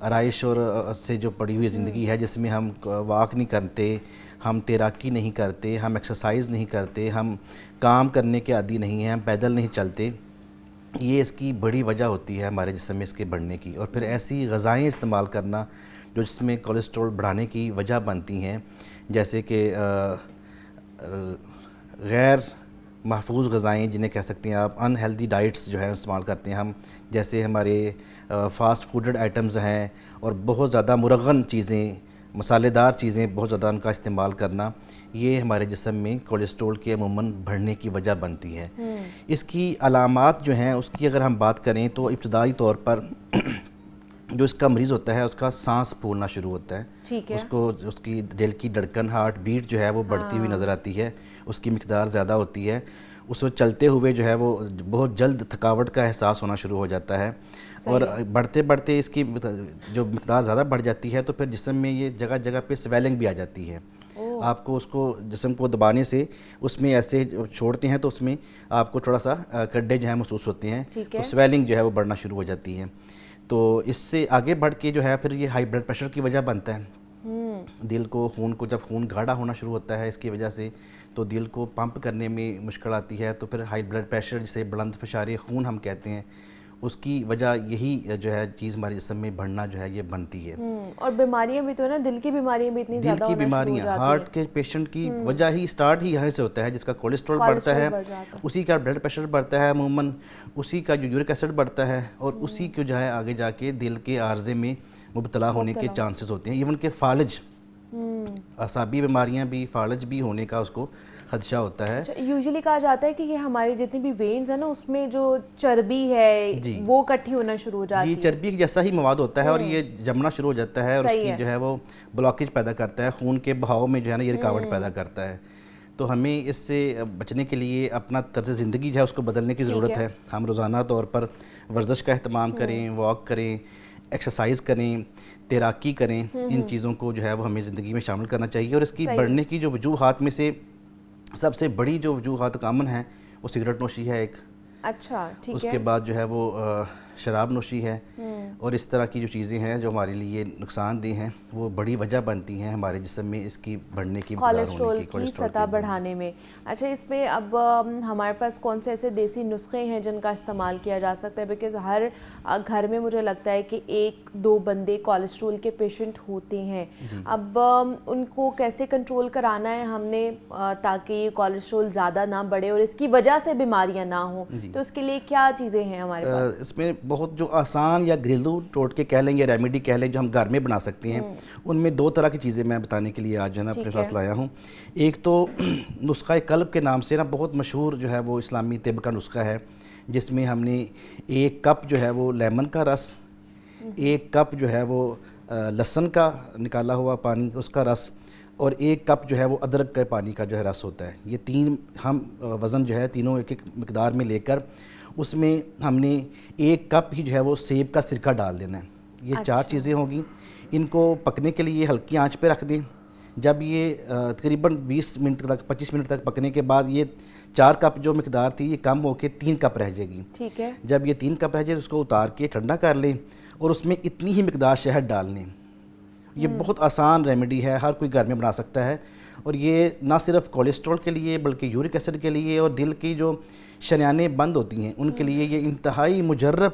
آرائش اور سے جو پڑی ہوئی زندگی ہے، جس میں ہم واک نہیں کرتے، ہم تیراکی نہیں کرتے، ہم ایکسرسائز نہیں کرتے، ہم کام کرنے کے عادی نہیں ہیں، ہم پیدل نہیں چلتے، یہ اس کی بڑی وجہ ہوتی ہے ہمارے جسم میں اس کے بڑھنے کی. اور پھر ایسی غذائیں استعمال کرنا جو جس میں کولیسٹرول بڑھانے کی وجہ بنتی ہیں، جیسے کہ غیر محفوظ غذائیں جنہیں کہہ سکتے ہیں آپ، ان ہیلدی ڈائٹس جو ہے استعمال کرتے ہیں ہم، جیسے ہمارے فاسٹ فوڈڈ آئٹمز ہیں اور بہت زیادہ مرغن چیزیں، مسالے دار چیزیں بہت زیادہ ان کا استعمال کرنا، یہ ہمارے جسم میں کولیسٹرول کے عموماً بڑھنے کی وجہ بنتی ہے. اس کی علامات جو ہیں اس کی اگر ہم بات کریں تو ابتدائی طور پر جو اس کا مریض ہوتا ہے اس کا سانس پھولنا شروع ہوتا ہے. ٹھیک ہے. اس کی دل کی دھڑکن، ہارٹ بیٹ جو ہے وہ بڑھتی ہوئی نظر آتی ہے، اس کی مقدار زیادہ ہوتی ہے. اس کو چلتے ہوئے جو ہے وہ بہت جلد تھکاوٹ کا احساس ہونا شروع ہو جاتا ہے. اور بڑھتے بڑھتے اس کی جو مقدار زیادہ بڑھ جاتی ہے تو پھر جسم میں یہ جگہ جگہ پہ سویلنگ بھی آ جاتی ہے. آپ کو اس کو جسم کو دبانے سے اس میں ایسے چھوڑتے ہیں تو اس میں آپ کو تھوڑا سا کڈے جو ہیں محسوس ہوتے ہیں، تو سویلنگ جو ہے وہ بڑھنا شروع ہو جاتی ہے. تو اس سے آگے بڑھ کے جو ہے پھر یہ ہائی بلڈ پریشر کی وجہ بنتا ہے. دل کو خون کو جب خون گاڑھا ہونا شروع ہوتا ہے اس کی وجہ سے تو دل کو پمپ کرنے میں مشکل آتی ہے. تو پھر ہائی بلڈ پریشر جسے بلند فشار خون ہم کہتے ہیں، اس کی وجہ یہی جو ہے چیز ہمارے جسم میں بڑھنا جو ہے یہ بنتی ہے. اور بیماریاں بھی تو ہے نا، دل کی بیماریاں بھی اتنی زیادہ دل کی بیماریاں، ہارٹ کے پیشنٹ کی وجہ ہی سٹارٹ ہی یہاں سے ہوتا ہے. جس کا کولیسٹرول بڑھتا ہے اسی کا بلڈ پریشر بڑھتا ہے، عموماً اسی کا جو یورک ایسڈ بڑھتا ہے اور اسی کو جو ہے آگے جا کے دل کے عارضے میں مبتلا ہونے کے چانسز ہوتے ہیں. ایون کہ فالج، اعصابی بیماریاں بھی، فالج بھی ہونے کا اس کو خدشہ ہوتا ہے. یوزلی کہا جاتا ہے کہ یہ ہماری جتنی بھی وینز ہیں نا اس میں جو چربی ہے وہ اکٹھی ہونا شروع ہو جاتی ہے. جی، چربی جیسا ہی مواد ہوتا ہے اور یہ جمنا شروع ہو جاتا ہے اور اس کی جو ہے وہ بلاکیج پیدا کرتا ہے، خون کے بہاؤ میں جو ہے نا یہ رکاوٹ پیدا کرتا ہے. تو ہمیں اس سے بچنے کے لیے اپنا طرز زندگی جو ہے اس کو بدلنے کی ضرورت ہے. ہم روزانہ طور پر ورزش کا اہتمام کریں، واک کریں، ایکسرسائز کریں، تیراکی کریں. ان چیزوں کو جو ہے وہ ہمیں زندگی میں شامل کرنا چاہیے. اور اس کی بڑھنے کی جو وجوہات میں سے سب سے بڑی جو وجوہات کامن ہیں وہ سگریٹ نوشی ہے ایک. اچھا ٹھیک ہے. اس کے بعد جو ہے وہ شراب نوشی ہے. اور اس طرح کی جو چیزیں ہیں جو ہمارے لیے نقصان دہ ہیں وہ بڑی وجہ بنتی ہیں ہمارے جسم میں اس کی بڑھنے کی، کولیسٹرول کی سطح بڑھانے میں. اچھا، اس میں اب ہمارے پاس کون سے ایسے دیسی نسخے ہیں جن کا استعمال کیا جا سکتا ہے؟ بیکاز ہر گھر میں مجھے لگتا ہے کہ ایک دو بندے کولیسٹرول کے پیشنٹ ہوتے ہیں. اب ان کو کیسے کنٹرول کرانا ہے ہم نے تاکہ یہ کولیسٹرول زیادہ نہ بڑھے اور اس کی وجہ سے بیماریاں نہ ہوں؟ تو اس کے لیے کیا چیزیں ہیں ہمارے پاس؟ اس میں بہت جو آسان یا گھریلو ٹوٹکے کہہ لیں یا ریمیڈی کہہ لیں جو ہم گھر میں بنا سکتے ہیں، ان میں دو طرح کی چیزیں میں بتانے کے لیے آج جو ہے نا اپنے پاس لایا ہوں. ایک تو نسخہ قلب کے نام سے نا بہت مشہور جو ہے وہ اسلامی طب کا نسخہ ہے، جس میں ہم نے 1 کپ جو ہے وہ لیمن کا رس، 1 کپ جو ہے وہ لہسن کا نکالا ہوا پانی اس کا رس، اور 1 کپ جو ہے وہ ادرک کے پانی کا جو ہے رس ہوتا ہے. یہ 3 ہم وزن جو ہے تینوں ایک مقدار میں لے کر اس میں ہم نے 1 کپ ہی جو ہے وہ سیب کا سرکہ ڈال دینا ہے. یہ 4 چیزیں ہوں گی. ان کو پکنے کے لیے ہلکی آنچ پہ رکھ دیں. جب یہ تقریباً 20 منٹ تک 25 منٹ تک پکنے کے بعد یہ 4 کپ جو مقدار تھی یہ کم ہو کے 3 کپ رہ جائے گی. ٹھیک ہے. جب یہ 3 کپ رہ جائے اس کو اتار کے ٹھنڈا کر لیں اور اس میں اتنی ہی مقدار شہد ڈال لیں. یہ بہت آسان ریمیڈی ہے، ہر کوئی گھر میں بنا سکتا ہے. اور یہ نہ صرف کولیسٹرول کے لیے بلکہ یورک ایسڈ کے لیے اور دل کی جو شریانیں بند ہوتی ہیں ان کے لیے یہ انتہائی مجرب،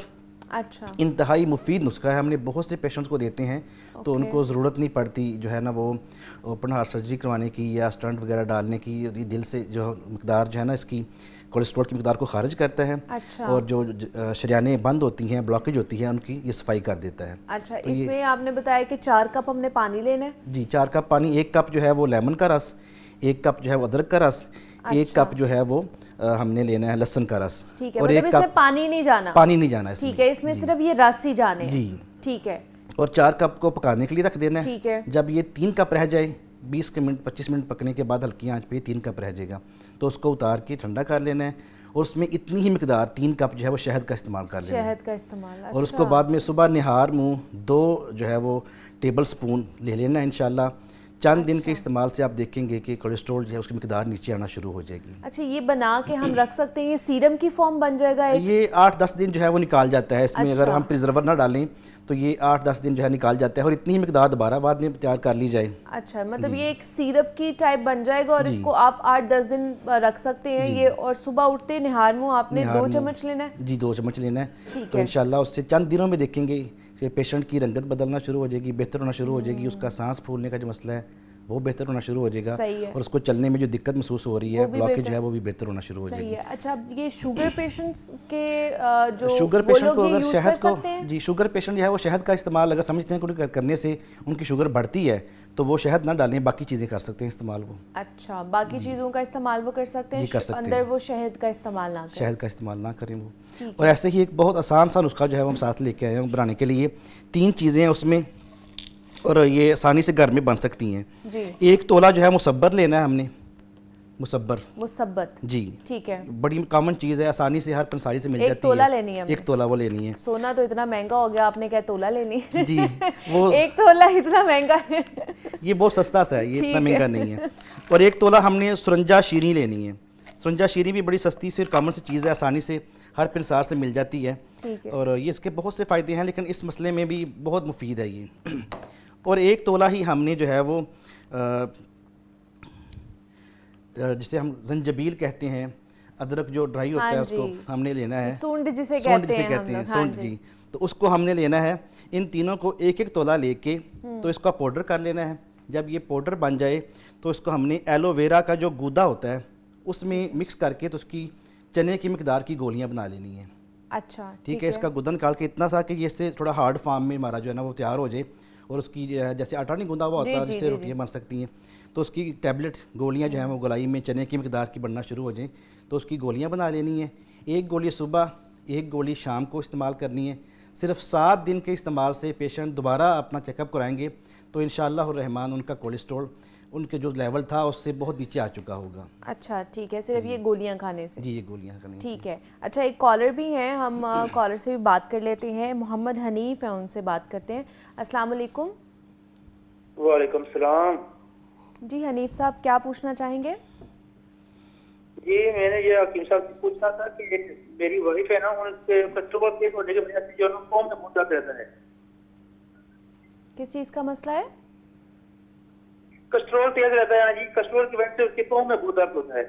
انتہائی مفید نسخہ ہے. ہم نے بہت سے پیشنٹس کو دیتے ہیں تو ان کو ضرورت نہیں پڑتی جو ہے نا وہ اوپن ہارٹ سرجری کروانے کی یا اسٹنٹ وغیرہ ڈالنے کی. دل سے جو مقدار جو ہے نا اس کی کولیسٹرول کی مقدار کو خارج کرتا ہے اور جو شریانیں بند ہوتی ہیں، بلاکیج ہوتی ہے، ان کی یہ صفائی کر دیتا ہے. اچھا، اس میں آپ نے بتایا کہ 4 کپ ہم نے پانی لینا ہے. جی، 4 کپ پانی، 1 کپ جو ہے وہ لیمن کا رس، 1 کپ جو ہے وہ ادرک کا رس، 1 کپ جو ہے وہ ہم نے لینا ہے لہسن کا رس. ٹھیک ہے، مطلب اس میں پانی نہیں جانا؟ پانی نہیں جانا. ٹھیک ہے، اس میں صرف یہ رس ہی جانے. جی ٹھیک ہے. اور 4 کپ کو پکانے کے لیے رکھ دینا ہے. ٹھیک ہے. جب یہ 3 کپ رہ جائے 20 منٹ 25 منٹ پکنے کے بعد ہلکی آنچ پہ 3 کپ رہ جائے گا تو اس کو اتار کے ٹھنڈا کر لینا ہے اور اس میں اتنی ہی مقدار 3 کپ جو ہے وہ شہد کا استعمال کر لینا ہے. شہد کا استعمال. اور اس کو بعد میں صبح نہار منہ 2 جو ہے وہ ٹیبل سپون لے لینا ہے انشاءاللہ. چند دن کے استعمال سے آپ دیکھیں گے کہ کولیسٹرول جو ہے اس کی مقدار نیچے آنا شروع ہو جائے گی. اچھا یہ بنا کے ہم رکھ سکتے ہیں, یہ سیرم کی فارم بن جائے گا؟ یہ 8-10 دن جو ہے وہ نکال جاتا ہے. اس میں اگر ہم پریزرور نہ ڈالیں تو یہ 8-10 دن جو ہے نکال جاتا ہے, اور اتنی ہی مقدار دوبارہ بعد میں تیار کر لی جائے. اچھا مطلب یہ ایک سیرپ کی ٹائپ بن جائے گا, اور اس کو آپ 8-10 دن رکھ سکتے ہیں یہ, اور صبح اٹھتے نہار منہ آپ نے 2 چمچ لینا ہے؟ جی 2 چمچ لینا ہے. تو انشاءاللہ اس سے چند دنوں میں دیکھیں گے کہ پیشنٹ کی رنگت بدلنا شروع ہو جائے گی, بہتر ہونا شروع ہو جائے گی, اس کا سانس پھولنے کا جو مسئلہ ہے وہ بہتر ہونا شروع ہو جائے گا, اور اس کو چلنے میں جو دقت محسوس ہو رہی ہے, بلاکیج ہے, وہ بھی بہتر ہونا شروع ہو جائے گی. اچھا یہ شوگر پیشنٹس کے جو شوگر پیشنٹ کو اگر شہد کو, جی شوگر پیشنٹ جو ہے وہ شہد کا استعمال اگر سمجھتے ہیں کہ کرنے سے ان کی شوگر بڑھتی ہے تو وہ شہد نہ ڈالیں, باقی چیزیں کر سکتے ہیں استعمال وہ. اچھا باقی چیزوں کا استعمال وہ کر سکتے ہیں, اندر وہ شہد کا استعمال نہ کریں. شہد کا استعمال نہ کریں وہ. اور ایسے ہی ایک بہت آسان سا نسخہ جو ہے وہ ہم ساتھ لے کے آئے ہیں بنانے کے لیے. 3 چیزیں ہیں اس میں, اور یہ آسانی سے گھر میں بن سکتی ہیں. جی 1 تولہ جو ہے مصبر لینا ہے ہم نے. مصبت جی ٹھیک ہے, بڑی کامن چیز ہے, آسانی سے ہر پنساری سے مل جاتی ہے. 1 تولہ لینی ہے, 1 تولہ وہ لینی ہے. سونا تو اتنا مہنگا ہو گیا, آپ نے کیا تولہ لینی ہے؟ جی وہ 1 تولہ اتنا مہنگا ہے, یہ بہت سستا سا ہے, یہ اتنا مہنگا نہیں ہے. اور 1 تولہ ہم نے سرنجا شیریں لینی ہے. سرنجا شیریں بھی بڑی سستی سے کامن سی چیز ہے, آسانی سے ہر پنسار سے مل جاتی ہے, اور یہ اس کے بہت سے فائدے ہیں, لیکن اس مسئلے میں بھی بہت مفید ہے یہ. اور 1 تولہ ہی ہم نے جو ہے وہ جسے ہم زنجبیل کہتے ہیں, ادرک جو ڈرائی ہوتا ہے اس کو ہم نے لینا ہے. سونڈ جسے کہتے ہیں سونڈ, جی تو اس کو ہم نے لینا ہے. ان تینوں کو 1-1 تولہ لے کے تو اس کا پاؤڈر کر لینا ہے. جب یہ پاؤڈر بن جائے تو اس کو ہم نے ایلو ویرا کا جو گودا ہوتا ہے اس میں مکس کر کے تو اس کی چنے کی مقدار کی گولیاں بنا لینی ہیں. اچھا ٹھیک ہے, اس کا گودا نکال کے اتنا سا کہ یہ اس سے تھوڑا ہارڈ فارم میں ہمارا جو ہے نا وہ تیار ہو جائے, اور اس کی جیسے آٹا نہیں گوندا ہوا ہوتا ہے جس سے روٹیاں بن سکتی ہیں, تو اس کی ٹیبلٹ گولیاں جو ہیں وہ گولائی میں چنے کی مقدار کی بننا شروع ہو جائیں تو اس کی گولیاں بنا لینی ہیں. 1 گولی صبح, 1 گولی شام کو استعمال کرنی ہے. صرف 7 دن کے استعمال سے پیشنٹ دوبارہ اپنا چیک اپ کرائیں گے تو انشاءاللہ الرحمن ان کا کولیسٹرول ان کے جو لیول تھا اس سے بہت نیچے آ چکا ہوگا. اچھا ٹھیک ہے, صرف یہ گولیاں کھانے سے؟ جی یہ گولیاں کھانے سے. ٹھیک ہے. اچھا ایک کالر بھی ہیں, ہم کالر سے بھی بات کر لیتے ہیں. محمد حنیف ہیں, ان سے بات کرتے ہیں. السلام علیکم. وعلیکم السلام. جی حنیف صاحب کیا پوچھنا چاہیں گے؟ جی میں نے یہ حکیم صاحب سے پوچھنا تھا کہ میری وائف ہے نا, ان کے کسٹمر کیس ہونے کی وجہ سے جو فارم میں بہت درد رہتا ہے. کس چیز کا مسئلہ ہے؟ کسٹرول تیز رہتا ہے جی, کسٹرول کی وجہ سے اس کے پاؤں میں بہت درد ہوتا ہے.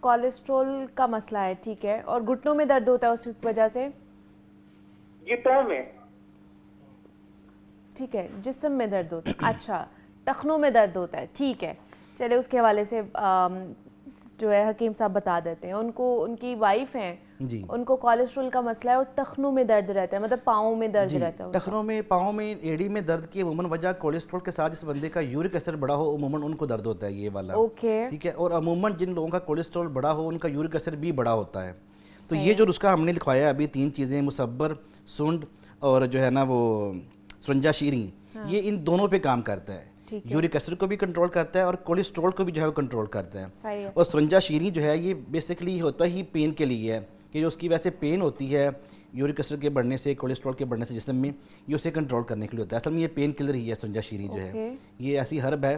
کولیسٹرول کا مسئلہ ہے, ٹھیک ہے. اور گھٹنوں میں درد ہوتا ہے اس وجہ سے؟ جی پاؤں میں. ٹھیک ہے, جسم میں درد ہوتا ہے. اچھا ٹخنوں میں درد ہوتا ہے, ٹھیک ہے. چلے اس کے حوالے سے جو ہے حکیم صاحب بتا دیتے ہیں. ان کی وائف ہیں, ان کو کولیسٹرول کا مسئلہ ہے اور ٹخنوں میں درد رہتا ہے, مطلب پاؤں میں درد رہتا ہے. ٹخنوں میں, پاؤں میں, ایڑی میں درد کی عموماً وجہ کولیسٹرول کے ساتھ جس بندے کا یورک ایسڈ بڑا ہو عموماً ان کو درد ہوتا ہے یہ والا. اوکے ٹھیک ہے. اور عموماً جن لوگوں کا کولیسٹرول بڑا ہو ان کا یورک ایسڈ بھی بڑا ہوتا ہے. تو یہ جو نسخہ ہم نے لکھوایا ہے ابھی 3 چیزیں, مصبر, سنڈ اور جو ہے نا وہ سرنجا شیریں, یہ ان دونوں پہ کام کرتا ہے. یورک ایسڈ کو بھی کنٹرول کرتا ہے اور کولیسٹرول کو بھی جو ہے وہ کنٹرول کرتا ہے. اور سرنجا شیریں جو ہے یہ بیسکلی ہوتا ہی پین کے لیے ہے, کہ جو اس کی ویسے پین ہوتی ہے یورک ایسڈ کے بڑھنے سے, کولیسٹرول کے بڑھنے سے جسم میں, یہ اسے کنٹرول کرنے کے لیے ہوتا ہے. اصل میں یہ پین کلر ہی ہے سرنجا شیریں جو ہے, یہ ایسی ہرب ہے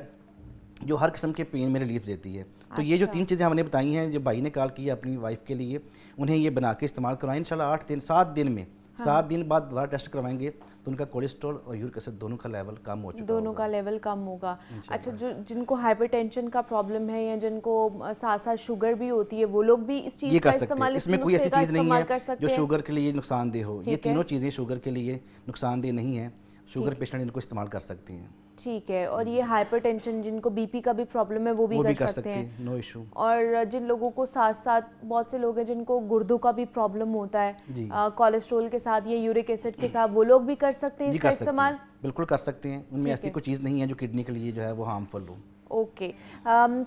جو ہر قسم کے پین میں ریلیف دیتی ہے. تو یہ جو 3 چیزیں ہم نے بتائی ہیں, جو بھائی نے کال کی ہے اپنی وائف کے لیے, انہیں یہ بنا کے استعمال کروائیں. انشاءاللہ 7 دن میں 7 دن بعد دوبارہ ٹیسٹ کروائیں گے تو ان کا کولیسٹرول اور یورک ایسڈ دونوں کا لیول کم ہو چکا ہوگا. دونوں کا لیول کم ہوگا. اچھا جن کو ہائپر ٹینشن کا پرابلم ہے یا جن کو ساتھ ساتھ شوگر بھی ہوتی ہے, وہ لوگ بھی اس چیز کا استعمال, اس میں کوئی ایسی چیز نہیں ہے جو شوگر کے لیے نقصان دہ ہو. یہ تینوں چیزیں شوگر کے لیے نقصان دہ نہیں ہیں, شوگر پیشنٹ ان کو استعمال کر سکتے ہیں. ٹھیک ہے. اور یہ ہائپر ٹینشن جن کو بی پی کا بھی پرابلم ہے وہ بھی کر سکتے ہیں, نو ایشو. اور جن لوگوں کو ساتھ ساتھ بہت سے لوگ ہیں جن کو گردوں کا بھی پرابلم ہوتا ہے کولیسٹرول کے ساتھ یا یورک ایسڈ کے ساتھ, وہ لوگ بھی کر سکتے ہیں اس کا استعمال؟ بالکل کر سکتے ہیں. ان میں ایسی کوئی چیز نہیں ہے جو کڈنی کے لیے جو ہے وہ ہارمفل ہو. اوکے.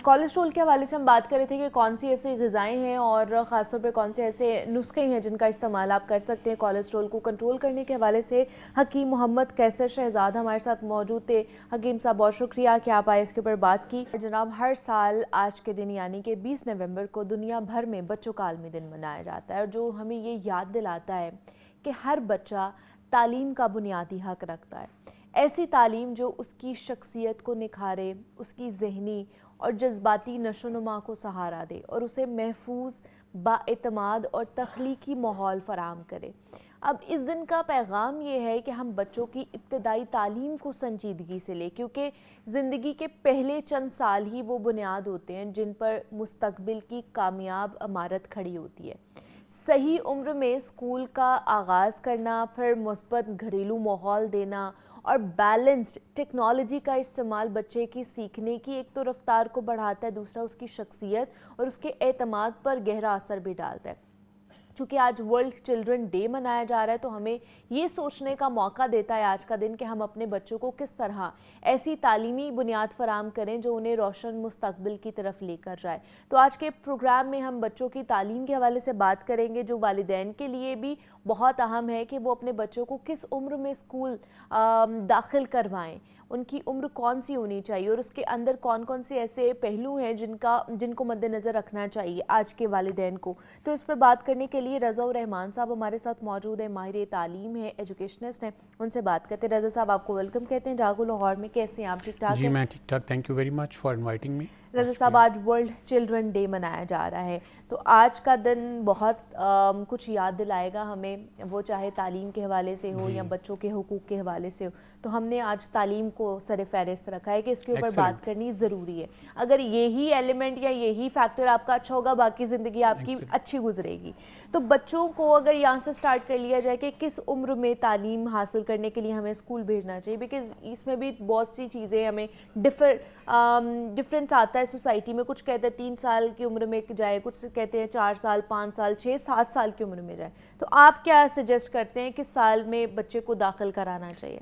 کولیسٹرول کے حوالے سے ہم بات کر رہے تھے کہ کون سی ایسی غذائیں ہیں اور خاص طور پہ کون سے ایسے نسخے ہیں جن کا استعمال آپ کر سکتے ہیں کولیسٹرول کو کنٹرول کرنے کے حوالے سے. حکیم محمد قیصر شہزاد ہمارے ساتھ موجود تھے. حکیم صاحب بہت شکریہ کہ آپ آئے, اس کے اوپر بات کی. جناب ہر سال آج کے دن یعنی کہ 20 نومبر کو دنیا بھر میں بچوں کا عالمی دن منایا جاتا ہے, اور جو ہمیں یہ یاد دلاتا ہے کہ ہر بچہ تعلیم کا بنیادی حق رکھتا ہے. ایسی تعلیم جو اس کی شخصیت کو نکھارے، اس کی ذہنی اور جذباتی نشو و نما کو سہارا دے اور اسے محفوظ، بااعتماد اور تخلیقی ماحول فراہم کرے۔ اب اس دن کا پیغام یہ ہے کہ ہم بچوں کی ابتدائی تعلیم کو سنجیدگی سے لیں، کیونکہ زندگی کے پہلے چند سال ہی وہ بنیاد ہوتے ہیں جن پر مستقبل کی کامیاب عمارت کھڑی ہوتی ہے۔ صحیح عمر میں اسکول کا آغاز کرنا، پھر مثبت گھریلو ماحول دینا اور بیلنسڈ ٹیکنالوجی کا استعمال بچے کی سیکھنے کی ایک تو رفتار کو بڑھاتا ہے، دوسرا اس کی شخصیت اور اس کے اعتماد پر گہرا اثر بھی ڈالتا ہے۔ چونکہ آج ورلڈ چلڈرن ڈے منایا جا رہا ہے تو ہمیں یہ سوچنے کا موقع دیتا ہے آج کا دن کہ ہم اپنے بچوں کو کس طرح ایسی تعلیمی بنیاد فراہم کریں جو انہیں روشن مستقبل کی طرف لے کر جائے۔ تو آج کے پروگرام میں ہم بچوں کی تعلیم کے حوالے سے بات کریں گے، جو والدین کے لیے بھی بہت اہم ہے کہ وہ اپنے بچوں کو کس عمر میں اسکول داخل کروائیں، ان کی عمر کون سی ہونی چاہیے اور اس کے اندر کون کون سے ایسے پہلو ہیں جن کو مد نظر رکھنا چاہیے آج کے والدین کو۔ تو اس پر بات کرنے کے لیے رضا الرحمان صاحب ہمارے ساتھ موجود ہیں، ماہر تعلیم ہے، ایجوکیشنسٹ ہیں، ان سے بات کرتے ہیں۔ رضا صاحب آپ کو ویلکم کہتے ہیں جاگو لاہور میں، کیسے ہیں آپ؟ ٹھیک ٹھاک ہیں؟ جی میں ٹھیک ٹھاک، thank you very much for inviting me. Raza sahab آج ورلڈ چلڈرن ڈے منایا جا رہا ہے، تو آج کا دن بہت کچھ یاد دلائے گا ہمیں، وہ چاہے تعلیم کے حوالے سے ہو یا بچوں کے حقوق کے حوالے سے ہو۔ تو ہم نے آج تعلیم کو سر فہرست رکھا ہے کہ اس کے اوپر بات کرنی ضروری ہے۔ اگر یہی ایلیمنٹ یا یہی فیکٹر آپ کا اچھا ہوگا، باقی زندگی آپ کی اچھی گزرے گی۔ تو بچوں کو اگر یہاں سے سٹارٹ کر لیا جائے کہ کس عمر میں تعلیم حاصل کرنے کے لیے ہمیں اسکول بھیجنا چاہیے، بیکاز اس میں بھی بہت سی چیزیں ہمیں ڈفرینس آتا ہے سوسائٹی میں۔ کچھ کہتے ہیں 3 سال کی عمر میں جائے، کچھ کہتے ہیں 4 سال، 5 سال، 6، 7 سال کی عمر میں جائے۔ تو آپ کیا سجیسٹ کرتے ہیں کس سال میں بچے کو داخل کرانا چاہیے؟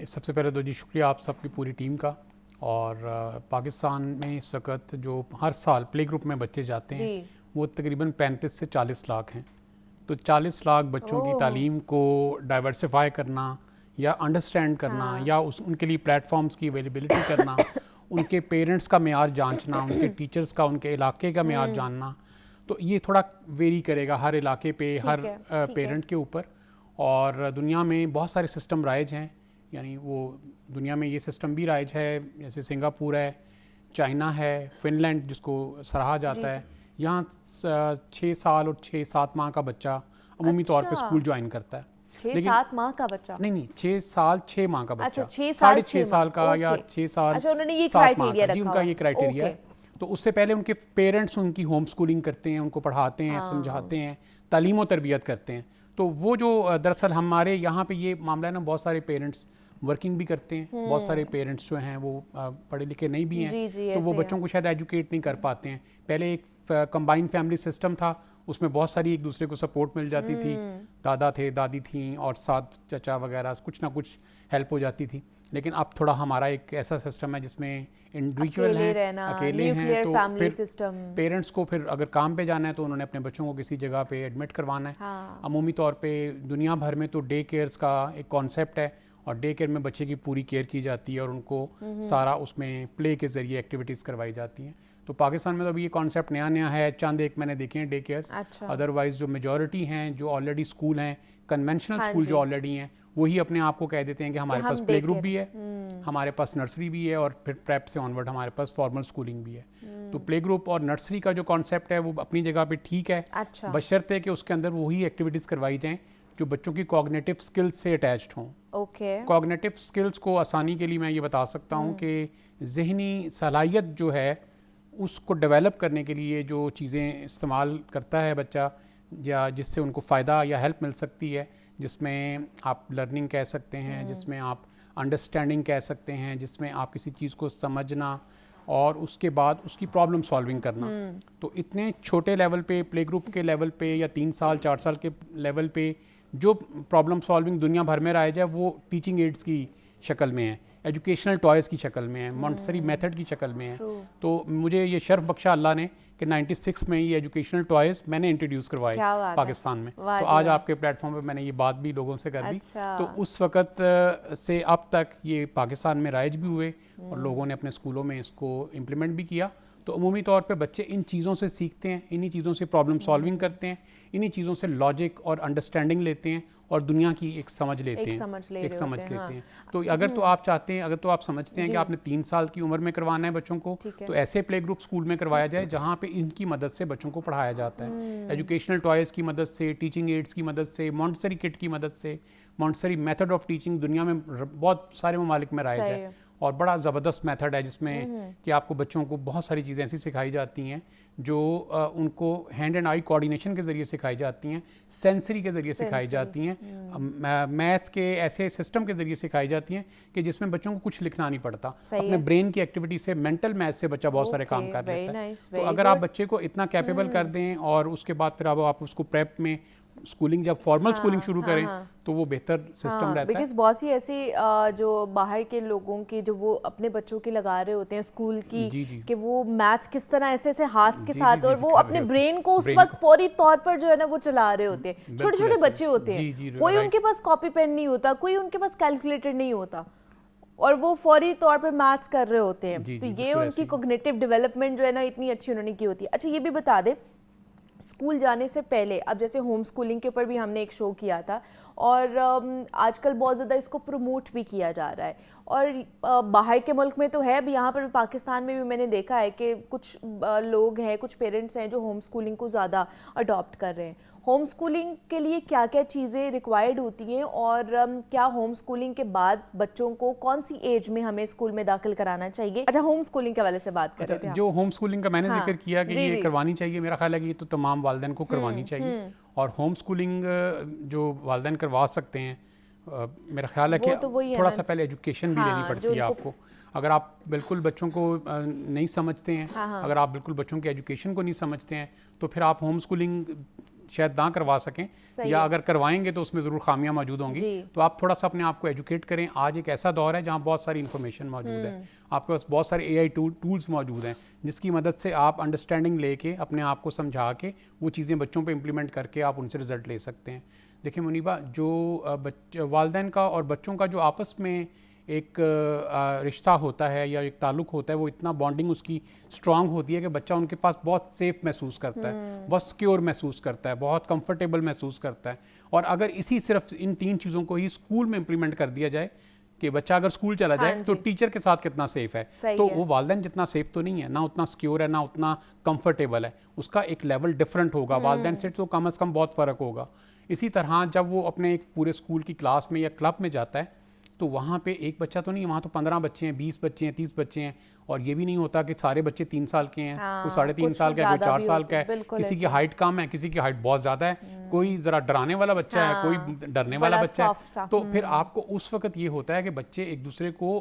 سب سے پہلے تو جی شکریہ آپ سب کی پوری ٹیم کا۔ اور پاکستان میں اس وقت جو ہر سال پلے گروپ میں بچے جاتے ہیں وہ تقریباً 35 سے 40 لاکھ ہیں۔ تو 40 لاکھ بچوں کی تعلیم کو ڈائیورسفائی کرنا یا انڈرسٹینڈ کرنا یا ان کے لیے پلیٹ فارمز کی اویلیبلٹی کرنا، ان کے پیرنٹس کا معیار جانچنا، ان کے ٹیچرز کا، ان کے علاقے کا معیار جاننا، تو یہ تھوڑا ویری کرے گا ہر علاقے پہ، ہر پیرنٹ کے اوپر۔ اور دنیا میں بہت سارے سسٹم رائج ہیں، یعنی وہ دنیا میں یہ سسٹم بھی رائج ہے، جیسے سنگاپور ہے، چائنا ہے، فن لینڈ جس کو سراہا جاتا ہے۔ یہاں 6 سال اور 6-7 ماہ کا بچہ عمومی طور پہ اسکول جوائن کرتا ہے۔ 6-7 ماہ کا بچہ؟ نہیں 6 سال 6 ماہ کا بچہ، 6.5 سال کا یا 6 سال 7 ماہ کا، جی ان کا یہ کرائٹیریا ہے۔ تو اس سے پہلے ان کے پیرنٹس ان کی ہوم اسکولنگ کرتے ہیں، ان کو پڑھاتے ہیں، سمجھاتے ہیں، تعلیم و تربیت کرتے ہیں۔ تو وہ جو دراصل ہمارے یہاں پہ یہ معاملہ ہے نا، بہت سارے پیرنٹس ورکنگ بھی کرتے ہیں، بہت سارے پیرنٹس جو ہیں وہ پڑھے لکھے نہیں بھی ہیں، تو وہ بچوں کو شاید ایجوکیٹ نہیں کر پاتے ہیں۔ پہلے ایک کمبائن فیملی سسٹم تھا، اس میں بہت ساری ایک دوسرے کو سپورٹ مل جاتی تھی، دادا تھے، دادی تھیں اور ساتھ چچا وغیرہ، کچھ نہ کچھ ہیلپ ہو جاتی تھی۔ لیکن اب تھوڑا ہمارا ایک ایسا سسٹم ہے جس میں انڈیویجول ہیں، اکیلے ہیں، تو پھر پیرنٹس کو پھر اگر کام پہ جانا ہے تو انہوں نے اپنے بچوں کو کسی جگہ پہ ایڈمٹ کروانا ہے۔ عمومی طور پہ دنیا بھر میں تو ڈے کیئرز کا ایک کانسیپٹ ہے، اور ڈے کیئر میں بچے کی پوری کیئر کی جاتی ہے اور ان کو سارا اس میں پلے کے ذریعے ایکٹیویٹیز کروائی جاتی ہیں۔ تو پاکستان میں تو ابھی یہ کانسیپٹ نیا ہے، چند ایک میں نے دیکھے ہیں ڈے کیئرز، ادروائز جو میجورٹی ہیں، جو آلریڈی اسکول ہیں، کنونشنل اسکول جو آلریڈی ہیں، وہی اپنے آپ کو کہہ دیتے ہیں کہ ہمارے پاس پلے گروپ بھی ہے، ہمارے پاس نرسری بھی ہے، اور پھر پریپ سے آنورڈ ہمارے پاس فارمل اسکولنگ بھی ہے۔ تو پلے گروپ اور نرسری کا جو کانسیپٹ ہے وہ اپنی جگہ پہ ٹھیک ہے، بشرطے کہ اس کے اندر وہی ایکٹیویٹیز کروائی جائیں جو بچوں کی کوگنیٹیو سکلز سے اٹیچڈ ہوں۔ کوگنیٹیو سکلز کو آسانی کے لیے میں یہ بتا سکتا ہوں کہ ذہنی صلاحیت جو ہے اس کو ڈیولپ کرنے کے لیے جو چیزیں استعمال کرتا ہے بچہ، یا جس سے ان کو فائدہ یا ہیلپ مل سکتی ہے، جس میں آپ لرننگ کہہ سکتے ہیں، جس میں آپ انڈرسٹینڈنگ کہہ سکتے ہیں، جس میں آپ کسی چیز کو سمجھنا اور اس کے بعد اس کی پرابلم سالونگ کرنا۔ تو اتنے چھوٹے لیول پہ، پلے گروپ کے لیول پہ یا 3 سال 4 سال کے لیول پہ جو پرابلم سالونگ دنیا بھر میں رائج ہے وہ ٹیچنگ ایڈز کی شکل میں ہے، ایجوکیشنل ٹوائز کی شکل میں ہے، مونٹسری میتھڈ کی شکل میں ہے۔ تو مجھے یہ شرف بخشا اللہ نے کہ 96 میں یہ ایجوکیشنل ٹوائز میں نے انٹروڈیوس کروائے پاکستان میں۔ تو آج آپ کے پلیٹ فارم پہ میں نے یہ بات بھی لوگوں سے کر دی۔ تو اس وقت سے اب تک یہ پاکستان میں رائج بھی ہوئے اور لوگوں نے اپنے اسکولوں میں اس کو امپلیمنٹ بھی کیا۔ تو عمومی طور پہ بچے ان چیزوں سے سیکھتے ہیں, انہی چیزوں سے پرابلم سالونگ کرتے ہیں, انہی چیزوں سے لاجک اور انڈرسٹینڈنگ لیتے ہیں اور دنیا کی ایک سمجھ لیتے ہیں. تو اگر تو آپ چاہتے ہیں, اگر تو آپ سمجھتے ہیں کہ آپ نے 3 سال کی عمر میں کروانا ہے بچوں کو, تو ایسے پلے گروپ اسکول میں کروایا جائے جہاں پہ ان کی مدد سے بچوں کو پڑھایا جاتا ہے, ایجوکیشنل ٹوائز کی مدد سے, ٹیچنگ ایڈس کی مدد سے, مونٹسری کٹ کی مدد سے. مونٹسری میتھڈ آف ٹیچنگ دنیا میں بہت سارے ممالک میں رائج ہے اور بڑا زبردست میتھڈ ہے جس میں کہ آپ کو بچوں کو بہت ساری چیزیں ایسی سکھائی جاتی ہیں جو ان کو ہینڈ اینڈ آئی کوآرڈینیشن کے ذریعے سکھائی جاتی ہیں, سینسری کے ذریعے سکھائی جاتی ہیں, میتھس کے ایسے سسٹم کے ذریعے سکھائی جاتی ہیں کہ جس میں بچوں کو کچھ لکھنا نہیں پڑتا, اپنے برین کی ایکٹیویٹی سے, مینٹل میتھ سے بچہ بہت سارے کام کر لیتا ہے. تو اگر آپ بچے کو اتنا کیپیبل کر دیں اور اس کے بعد پھر آپ اس کو پریپ میں اسکولنگ, جب فارمل اسکولنگ شروع کریں تو وہ بہتر سسٹم رہتا ہے. بیکاز بہت سی ایسی جو باہر کے لوگوں کی جو وہ اپنے بچوں کی لگا رہے ہوتے ہیں اسکول کی کہ وہ میتھس کس طرح ایسے ایسے ہاتھ کے ساتھ, اور وہ اپنے برین کو اس وقت فوری طور پر جو ہے نا وہ چلا رہے ہوتے ہیں. چھوٹے چھوٹے بچے ہوتے ہیں, کوئی ان کے پاس کاپی پین نہیں ہوتا, کوئی ان کے پاس کیلکولیٹر نہیں ہوتا, اور وہ فوری طور پر میتھس کر رہے ہوتے ہیں. تو یہ ان کی کوگنیٹو ڈیولپمنٹ جو ہے نا اتنی اچھی انہوں نے کی ہوتی ہے. اچھا یہ بھی بتا دیں, اسکول جانے سے پہلے, اب جیسے ہوم اسکولنگ کے اوپر بھی ہم نے ایک شو کیا تھا اور آج کل بہت زیادہ اس کو پروموٹ بھی کیا جا رہا ہے, اور باہر کے ملک میں تو ہے بھی, یہاں پر پاکستان میں بھی میں نے دیکھا ہے کہ کچھ لوگ ہیں, کچھ پیرنٹس ہیں جو ہوم اسکولنگ کو زیادہ اڈاپٹ کر رہے ہیں. ہوم اسکولنگ کے لیے کیا کیا چیزیں ریکوائرڈ ہوتی ہیں, اور کیا ہوم اسکولنگ کے بعد بچوں کو کون سی ایج میں ہمیں اسکول میں داخل کرانا چاہیے؟ اچھا ہوم اسکولنگ کے حوالے سے بات کر رہے تھے. جو ہوم اسکولنگ کا میں نے ذکر کیا کہ یہ کروانی چاہیے, میرا خیال ہے کہ یہ تو تمام والدین کو کروانی چاہیے, اور ہوم اسکولنگ جو والدین کروا سکتے ہیں, میرا خیال ہے کہ تھوڑا سا پہلے ایجوکیشن بھی لینی پڑتی ہے آپ کو. اگر آپ بالکل بچوں کو نہیں سمجھتے ہیں, اگر آپ بالکل بچوں کی ایجوکیشن کو نہیں سمجھتے ہیں, تو پھر آپ ہوم اسکولنگ شاید نہ کروا سکیں, یا اگر کروائیں گے تو اس میں ضرور خامیاں موجود ہوں گی. تو آپ تھوڑا سا اپنے آپ کو ایجوکیٹ کریں. آج ایک ایسا دور ہے جہاں بہت ساری انفارمیشن موجود ہے, آپ کے پاس بہت سارے اے آئی ٹولز موجود ہیں جس کی مدد سے آپ انڈرسٹینڈنگ لے کے اپنے آپ کو سمجھا کے وہ چیزیں بچوں پہ امپلیمنٹ کر کے آپ ان سے رزلٹ لے سکتے ہیں. دیکھیں منیبہ, جو والدین کا اور بچوں کا جو آپس میں ایک رشتہ ہوتا ہے یا ایک تعلق ہوتا ہے, وہ اتنا بانڈنگ اس کی اسٹرانگ ہوتی ہے کہ بچہ ان کے پاس بہت سیف محسوس کرتا ہے, بہت سیکیور محسوس کرتا ہے, بہت کمفرٹیبل محسوس کرتا ہے. اور اگر صرف ان 3 چیزوں کو ہی اسکول میں امپلیمنٹ کر دیا جائے کہ بچہ اگر اسکول چلا جائے تو ٹیچر کے ساتھ کتنا سیف ہے, تو وہ والدین جتنا سیف تو نہیں ہے, نہ اتنا سیکیور ہے, نہ اتنا کمفرٹیبل ہے. اس کا ایک لیول ڈفرینٹ ہوگا, والدین سے تو کم از کم بہت فرق ہوگا. اسی طرح جب وہ اپنے ایک پورے اسکول کی کلاس میں یا کلب میں جاتا ہے تو وہاں پہ ایک بچہ تو نہیں, وہاں تو 15 بچے ہیں, 20 بچے ہیں, 30 بچے ہیں, اور یہ بھی نہیں ہوتا کہ سارے بچے 3 سال کے ہیں, کوئی 3.5 سال کا ہے, کوئی 4 سال کا ہے, کسی کی ہائٹ کم ہے, کسی کی ہائٹ بہت زیادہ ہے, کوئی ذرا ڈرانے والا بچہ ہے, کوئی ڈرنے والا بچہ ہے. تو پھر آپ کو اس وقت یہ ہوتا ہے کہ بچے ایک دوسرے کو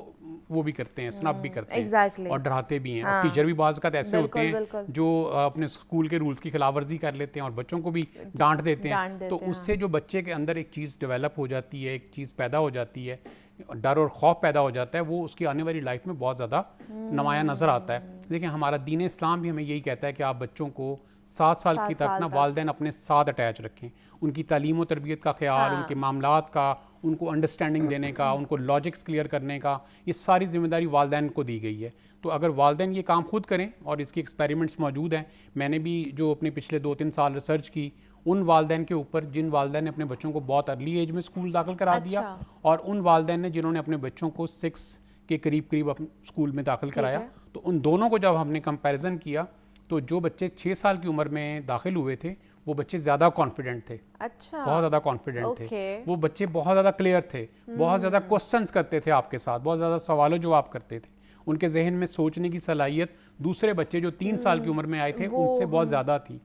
وہ بھی کرتے ہیں, سنپ بھی کرتے ہیں اور ڈراتے بھی ہیں. اور ٹیچر بھی بعض اوقات ایسے ہوتے ہیں جو اپنے اسکول کے رولز کی خلاف ورزی کر لیتے ہیں اور بچوں کو بھی ڈانٹ دیتے ہیں. تو اس سے جو بچے کے اندر ایک چیز ڈیولپ ہو جاتی ہے, ایک چیز پیدا ہو جاتی ہے, ڈر اور خوف پیدا ہو جاتا ہے, وہ اس کی آنے والی لائف میں بہت زیادہ نمایاں نظر آتا ہے. دیکھیں ہمارا دین اسلام بھی ہمیں یہی کہتا ہے کہ آپ بچوں کو 7 سال کی تک نا والدین اپنے ساتھ اٹیچ رکھیں, ان کی تعلیم و تربیت کا خیال, ان کے معاملات کا, ان کو انڈرسٹینڈنگ دینے کا, ان کو لاجکس کلیئر کرنے کا, یہ ساری ذمہ داری والدین کو دی گئی ہے. تو اگر والدین یہ کام خود کریں, اور اس کی ایکسپیریمنٹس موجود ہیں, میں نے بھی جو اپنے پچھلے 2-3 سال ریسرچ کی ان والدین کے اوپر جن والدین نے اپنے بچوں کو بہت ارلی ایج میں اسکول داخل کرا دیا, اور ان والدین نے جنہوں نے اپنے بچوں کو 6 کے قریب اسکول میں داخل کرایا, تو ان دونوں کو جب ہم نے کمپیریزن کیا تو جو بچے 6 سال کی عمر میں داخل ہوئے تھے وہ بچے زیادہ کانفیڈنٹ تھے, بہت زیادہ کانفیڈنٹ تھے, وہ بچے بہت زیادہ کلیئر تھے, بہت زیادہ کوسچنز کرتے تھے آپ کے ساتھ, بہت زیادہ سوال و جواب کرتے تھے. ان کے ذہن میں سوچنے کی صلاحیت دوسرے بچے جو 3 سال کی عمر میں آئے تھے ان سے بہت زیادہ تھی.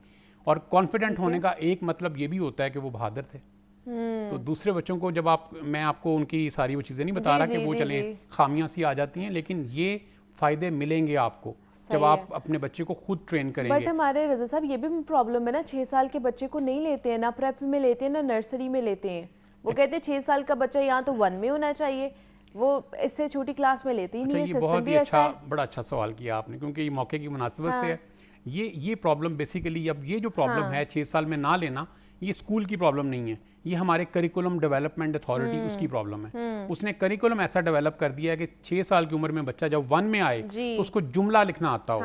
اور کانفیڈنٹ ہونے کا ایک مطلب یہ بھی ہوتا ہے کہ وہ بہادر تھے. تو دوسرے بچوں کو جب میں آپ کو ان کی ساری وہ چیزیں نہیں بتا رہا کہ وہ چلیں خامیاں سی آ جاتی ہیں, لیکن یہ فائدے ملیں گے آپ کو جب آپ اپنے بچے کو خود ٹرین کریں گے. بٹ ہمارے رضا صاحب یہ بھی پرابلم ہے نا, 6 سال کے بچے کو نہیں لیتے ہیں, نہ پریپ میں لیتے ہیں نہ نرسری میں لیتے ہیں. وہ کہتے ہیں 6 سال کا بچہ یہاں تو 1 میں ہونا چاہیے, وہ اس سے چھوٹی کلاس میں لیتے ہی نہیں ہے. یہ بہت ہی اچھا, بڑا اچھا سوال کیا آپ نے, کیونکہ یہ موقع کی مناسبت سے ہے. یہ پرابلم بیسیکلی, اب یہ جو پرابلم ہے 6 سال میں نہ لینا, یہ اسکول کی پرابلم نہیں ہے, یہ ہمارے کریکولم ڈیولپمنٹ اتھارٹی اس کی پرابلم ہے. اس نے کریکولم ایسا ڈیولپ کر دیا ہے کہ 6 سال کی عمر میں بچہ جب 1 میں آئے تو اس کو جملہ لکھنا آتا ہو.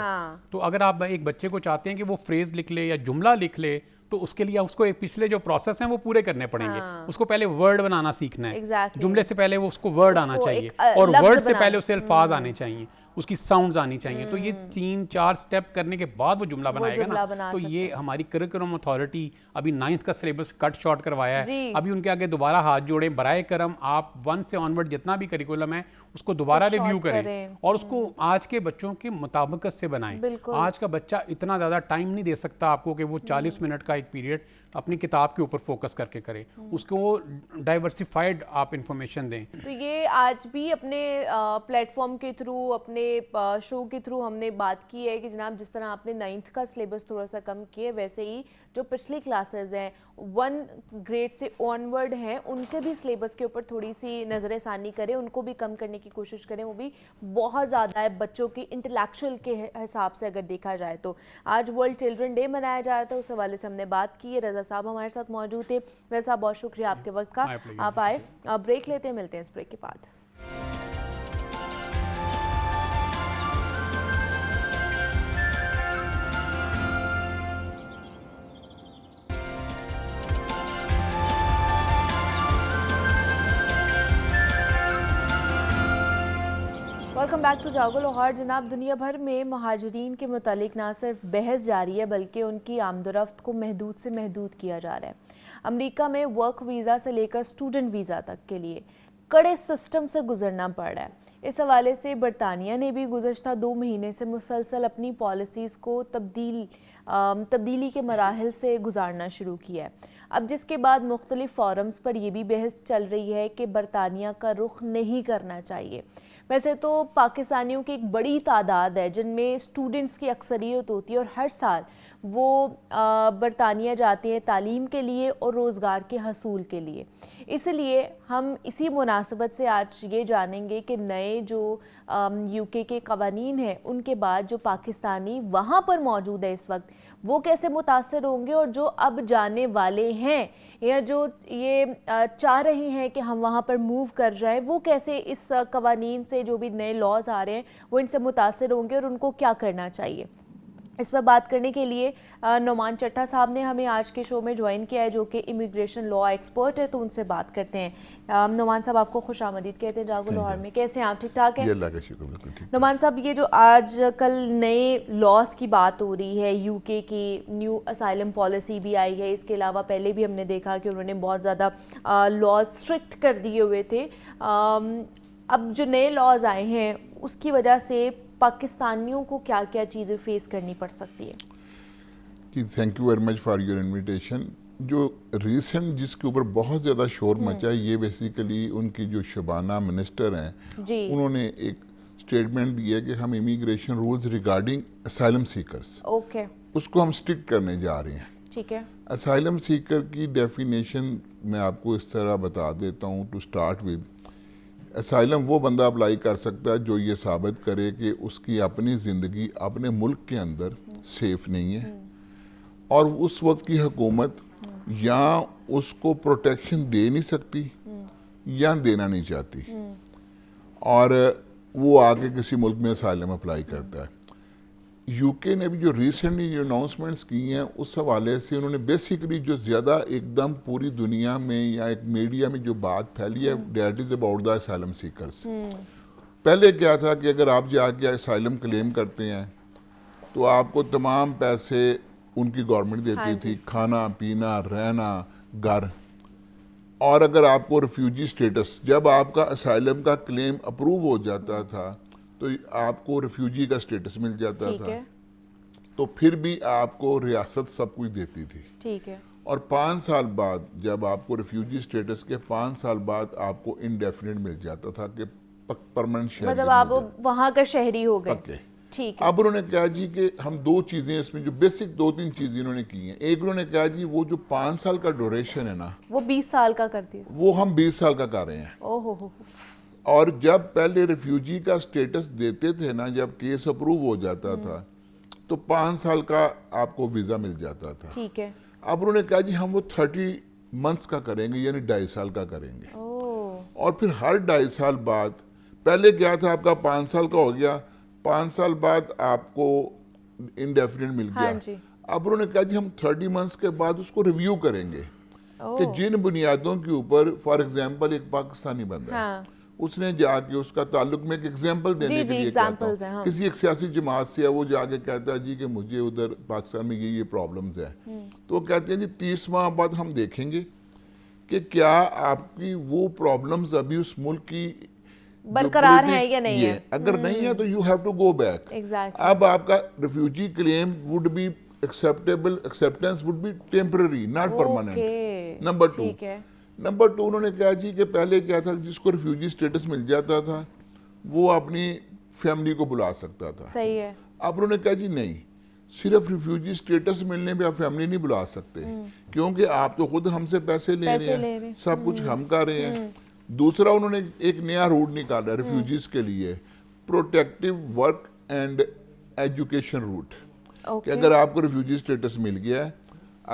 تو اگر آپ ایک بچے کو چاہتے ہیں کہ وہ فریز لکھ لے یا جملہ لکھ لے تو اس کے لیے اس کو پچھلے جو پروسیس ہیں وہ پورے کرنے پڑیں گے. اس کو پہلے ورڈ بنانا سیکھنا ہے, جملے سے پہلے وہ اس کو ورڈ آنا چاہیے, اور ورڈ سے پہلے اسے الفاظ آنے چاہیے, اس کی ساؤنڈز آنی چاہیے. تو یہ 3-4 سٹیپ کرنے کے بعد وہ جملہ بنائے گا نا. تو یہ ہماری کریکولم اتھارٹی ابھی 9th کا سلیبس کٹ شارٹ کروایا ہے. ابھی ان کے آگے دوبارہ ہاتھ جوڑیں, برائے کرم آپ 1 سے آنورڈ جتنا بھی کریکولم ہے اس کو دوبارہ ریویو کریں اور اس کو آج کے بچوں کے مطابقت سے بنائیں. آج کا بچہ اتنا زیادہ ٹائم نہیں دے سکتا آپ کو کہ وہ 40 منٹ کا ایک پیریڈ اپنی کتاب کے اوپر فوکس کر کے کرے. اس کو ڈائیورسیفائڈ آپ انفارمیشن دیں. تو یہ آج بھی اپنے پلیٹ فارم کے تھرو, اپنے شو کے تھرو ہم نے بات کی ہے کہ جناب جس طرح آپ نے 9th کا سلیبس تھوڑا سا کم کیا ہے, ویسے ہی جو پچھلی کلاسز ہیں 1 گریڈ سے آنورڈ ہیں ان کے بھی سلیبس کے اوپر تھوڑی سی نظر ثانی کریں, ان کو بھی کم کرنے کی کوشش کریں. وہ بھی بہت زیادہ ہے بچوں کی انٹلیکچوئل کے حساب سے اگر دیکھا جائے تو. آج ورلڈ چلڈرن ڈے منایا جا رہا تھا, اس حوالے سے ہم نے بات کی ہے. رضا صاحب ہمارے ساتھ موجود تھے. رضا صاحب بہت شکریہ آپ کے وقت کا, آپ آئے. بریک لیتے ہیں, ملتے ہیں اس بریک کے بعد. Welcome back to Jaago Lahore. جناب دنیا بھر میں مہاجرین کے متعلق نہ صرف بحث جاری ہے بلکہ ان کی آمد و رفت کو محدود سے محدود کیا جا رہا ہے. امریکہ میں ورک ویزا سے لے کر اسٹوڈنٹ ویزا تک کے لیے کڑے سسٹم سے گزرنا پڑ رہا ہے. اس حوالے سے برطانیہ نے بھی گزشتہ 2 مہینے سے مسلسل اپنی پالیسیز کو تبدیلی کے مراحل سے گزارنا شروع کیا ہے. اب جس کے بعد مختلف فورمز پر یہ بھی بحث چل رہی ہے کہ برطانیہ کا رخ نہیں کرنا چاہیے. ویسے تو پاکستانیوں کی ایک بڑی تعداد ہے جن میں اسٹوڈنٹس کی اکثریت ہوتی ہے اور ہر سال وہ برطانیہ جاتے ہیں تعلیم کے لیے اور روزگار کے حصول کے لیے. اس لیے ہم اسی مناسبت سے آج یہ جانیں گے کہ نئے جو یو کے قوانین ہیں ان کے بعد جو پاکستانی وہاں پر موجود ہے اس وقت وہ کیسے متاثر ہوں گے, اور جو اب جانے والے ہیں یا جو یہ چاہ رہے ہیں کہ ہم وہاں پر موو کر جائیں وہ کیسے اس قوانین سے جو بھی نئے لاز آ رہے ہیں وہ ان سے متاثر ہوں گے اور ان کو کیا کرنا چاہیے. اس پر بات کرنے کے لیے نعمان چٹھا صاحب نے ہمیں آج کے شو میں جوائن کیا ہے جو کہ امیگریشن لا ایکسپرٹ ہے, تو ان سے بات کرتے ہیں. نعمان صاحب آپ کو خوش آمدید کہتے ہیں جاگو لاہور میں. کیسے ہیں آپ, ٹھیک ٹھاک ہیں؟ اللہ کا شکر, بالکل ٹھیک. نعمان صاحب یہ جو آج کل نئے لاز کی بات ہو رہی ہے, یو کے کی نیو اسائلم پالیسی بھی آئی ہے, اس کے علاوہ پہلے بھی ہم نے دیکھا کہ انہوں نے بہت زیادہ لاز اسٹرکٹ کر دیے ہوئے تھے. اب جو نئے لاز آئے ہیں اس کی وجہ سے پاکستانیوں کو کیا کیا چیزیں فیس کرنی پڑ سکتی ہے؟ جی thank you very much for your invitation. جو ریسنٹ جس کے اوپر بہت زیادہ شور مچا ہے یہ بیسیکلی ان کی جو شبانہ منسٹر ہیں انہوں نے ایک اسٹیٹمنٹ دیا کہ ہم immigration rules regarding asylum seekers اس کو ہم اسٹرکٹ کرنے جا رہے ہیں. ٹھیک ہے. اسائلم سیکر کی ڈیفینیشن میں آپ کو اس طرح بتا دیتا ہوں. ٹو اسٹارٹ ود, اسائلم وہ بندہ اپلائی کر سکتا ہے جو یہ ثابت کرے کہ اس کی اپنی زندگی اپنے ملک کے اندر سیف نہیں ہے اور اس وقت کی حکومت یا اس کو پروٹیکشن دے نہیں سکتی یا دینا نہیں چاہتی اور وہ آگے کسی ملک میں اسائلم اپلائی کرتا ہے. یو کے نے بھی جو ریسنٹلی جو اناؤنسمنٹس کی ہیں اس حوالے سے انہوں نے بیسیکلی جو زیادہ ایک دم پوری دنیا میں یا ایک میڈیا میں جو بات پھیلی ہے that is about the asylum seekers. پہلے کیا تھا کہ اگر آپ جا کے اسائلم کلیم کرتے ہیں تو آپ کو تمام پیسے ان کی گورنمنٹ دیتی تھی, کھانا پینا رہنا گھر, اور اگر آپ کو ریفیوجی سٹیٹس جب آپ کا اسائلم کا کلیم اپروو ہو جاتا تھا تو آپ کو ریفیوجی کا سٹیٹس مل جاتا تھا تو پھر بھی آپ کو ریاست سب کچھ دیتی تھی. ٹھیک ہے. اور 5 سال بعد جب آپ کو ریفیوجی سٹیٹس کے 5 سال بعد آپ کو انڈیفینٹ مل جاتا تھا کہ پرماننٹ شہری, مطلب آپ وہاں کا شہری ہو گئے. ٹھیک ہے. اب انہوں نے کہا جی کہ ہم 2 چیزیں اس میں جو بیسک 2-3 چیزیں انہوں نے کی ہیں. ایک انہوں نے کہا جی وہ جو 5 سال کا ڈوریشن ہے نا وہ 20 سال کا کر دیا, وہ ہم 20 سال کا کر رہے ہیں. اور جب پہلے ریفیوجی کا سٹیٹس دیتے تھے نا, جب کیس اپروو ہو جاتا تھا تو 5 سال کا آپ کو ویزا مل جاتا تھا. ٹھیک ہے. اب انہوں نے کہا جی ہم وہ 30 منتھس کا کریں گے، یعنی 2.5 سال کا کریں گے، اور پھر ہر 2.5 سال بعد، پہلے کیا تھا آپ کا 5 سال کا ہو گیا، 5 سال بعد آپ کو انڈیفینٹ مل گیا، اب انہوں نے کہا جی ہم 30 منتھس کے بعد اس کو ریویو کریں گے کہ جن بنیادوں کے اوپر، فار ایگزامپل ایک پاکستانی بندہ ہے، اس نے جا کے اس کا تعلق میں ایک ایگزامپل دینے کے لیے کہتا ہوں، کسی ایک سیاسی جماعت سے ہے، وہ جا کے کہتا ہے جی کہ مجھے ادھر پاکستان میں یہ پرابلمز ہیں، تو وہ کہتے ہیں جی 30 ماہ بعد ہم دیکھیں گے کہ کیا آپ کی وہ پرابلمز ابھی اس ملک کی برقرار ہیں یا نہیں ہے، اگر نہیں ہے تو you have to go back, اب آپ کا refugee claim would be acceptance would be temporary, not permanent. نمبر 2 انہوں نے کہا جی کہ پہلے کیا تھا، جس کو ریفیوجی سٹیٹس مل جاتا تھا وہ اپنی فیملی کو بلا سکتا تھا، صحیح ہے، اب انہوں نے کہا جی نہیں، صرف ریفیوجی سٹیٹس ملنے پہ آپ فیملی نہیں بلا سکتے، کیونکہ آپ تو خود ہم سے پیسے لے رہے ہیں، سب کچھ ہم کر رہے ہیں۔ دوسرا انہوں نے ایک نیا روٹ نکالا ریفیوجیز کے لیے، protective work and education route, کہ اگر آپ کو ریفیوجی سٹیٹس مل گیا ہے،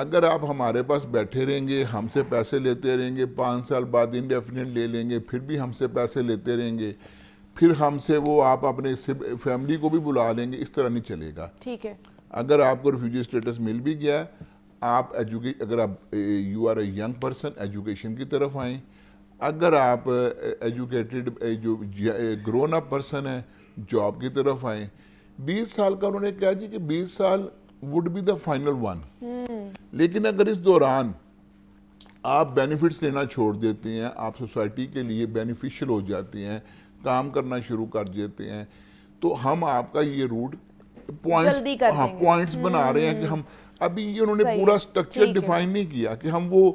اگر آپ ہمارے پاس بیٹھے رہیں گے، ہم سے پیسے لیتے رہیں گے، 5 سال بعد انڈیفینٹ لے لیں گے، پھر بھی ہم سے پیسے لیتے رہیں گے، پھر ہم سے وہ آپ اپنے فیملی کو بھی بلا لیں گے، اس طرح نہیں چلے گا۔ ٹھیک ہے، اگر آپ کو ریفیوجی سٹیٹس مل بھی گیا ہے، آپ اگر آپ you are a young person, education کی طرف آئیں، اگر آپ ایجوکیٹڈ جو گرون اپ پرسن ہیں، جاب کی طرف آئیں۔ 20 سال کا انہوں نے کہا جی کہ 20 سال would be the final one, لیکن اگر اس دوران آپ بینیفٹس لینا چھوڑ دیتے ہیں، آپ سوسائٹی کے لیے بینیفیشل ہو جاتے ہیں، کام کرنا شروع کر دیتے ہیں، تو ہم آپ کا یہ روٹ پوائنٹس بنا رہے ہیں کہ ہم ابھی یہ انہوں نے پورا سٹرکچر ڈیفائن نہیں کیا کہ ہم وہ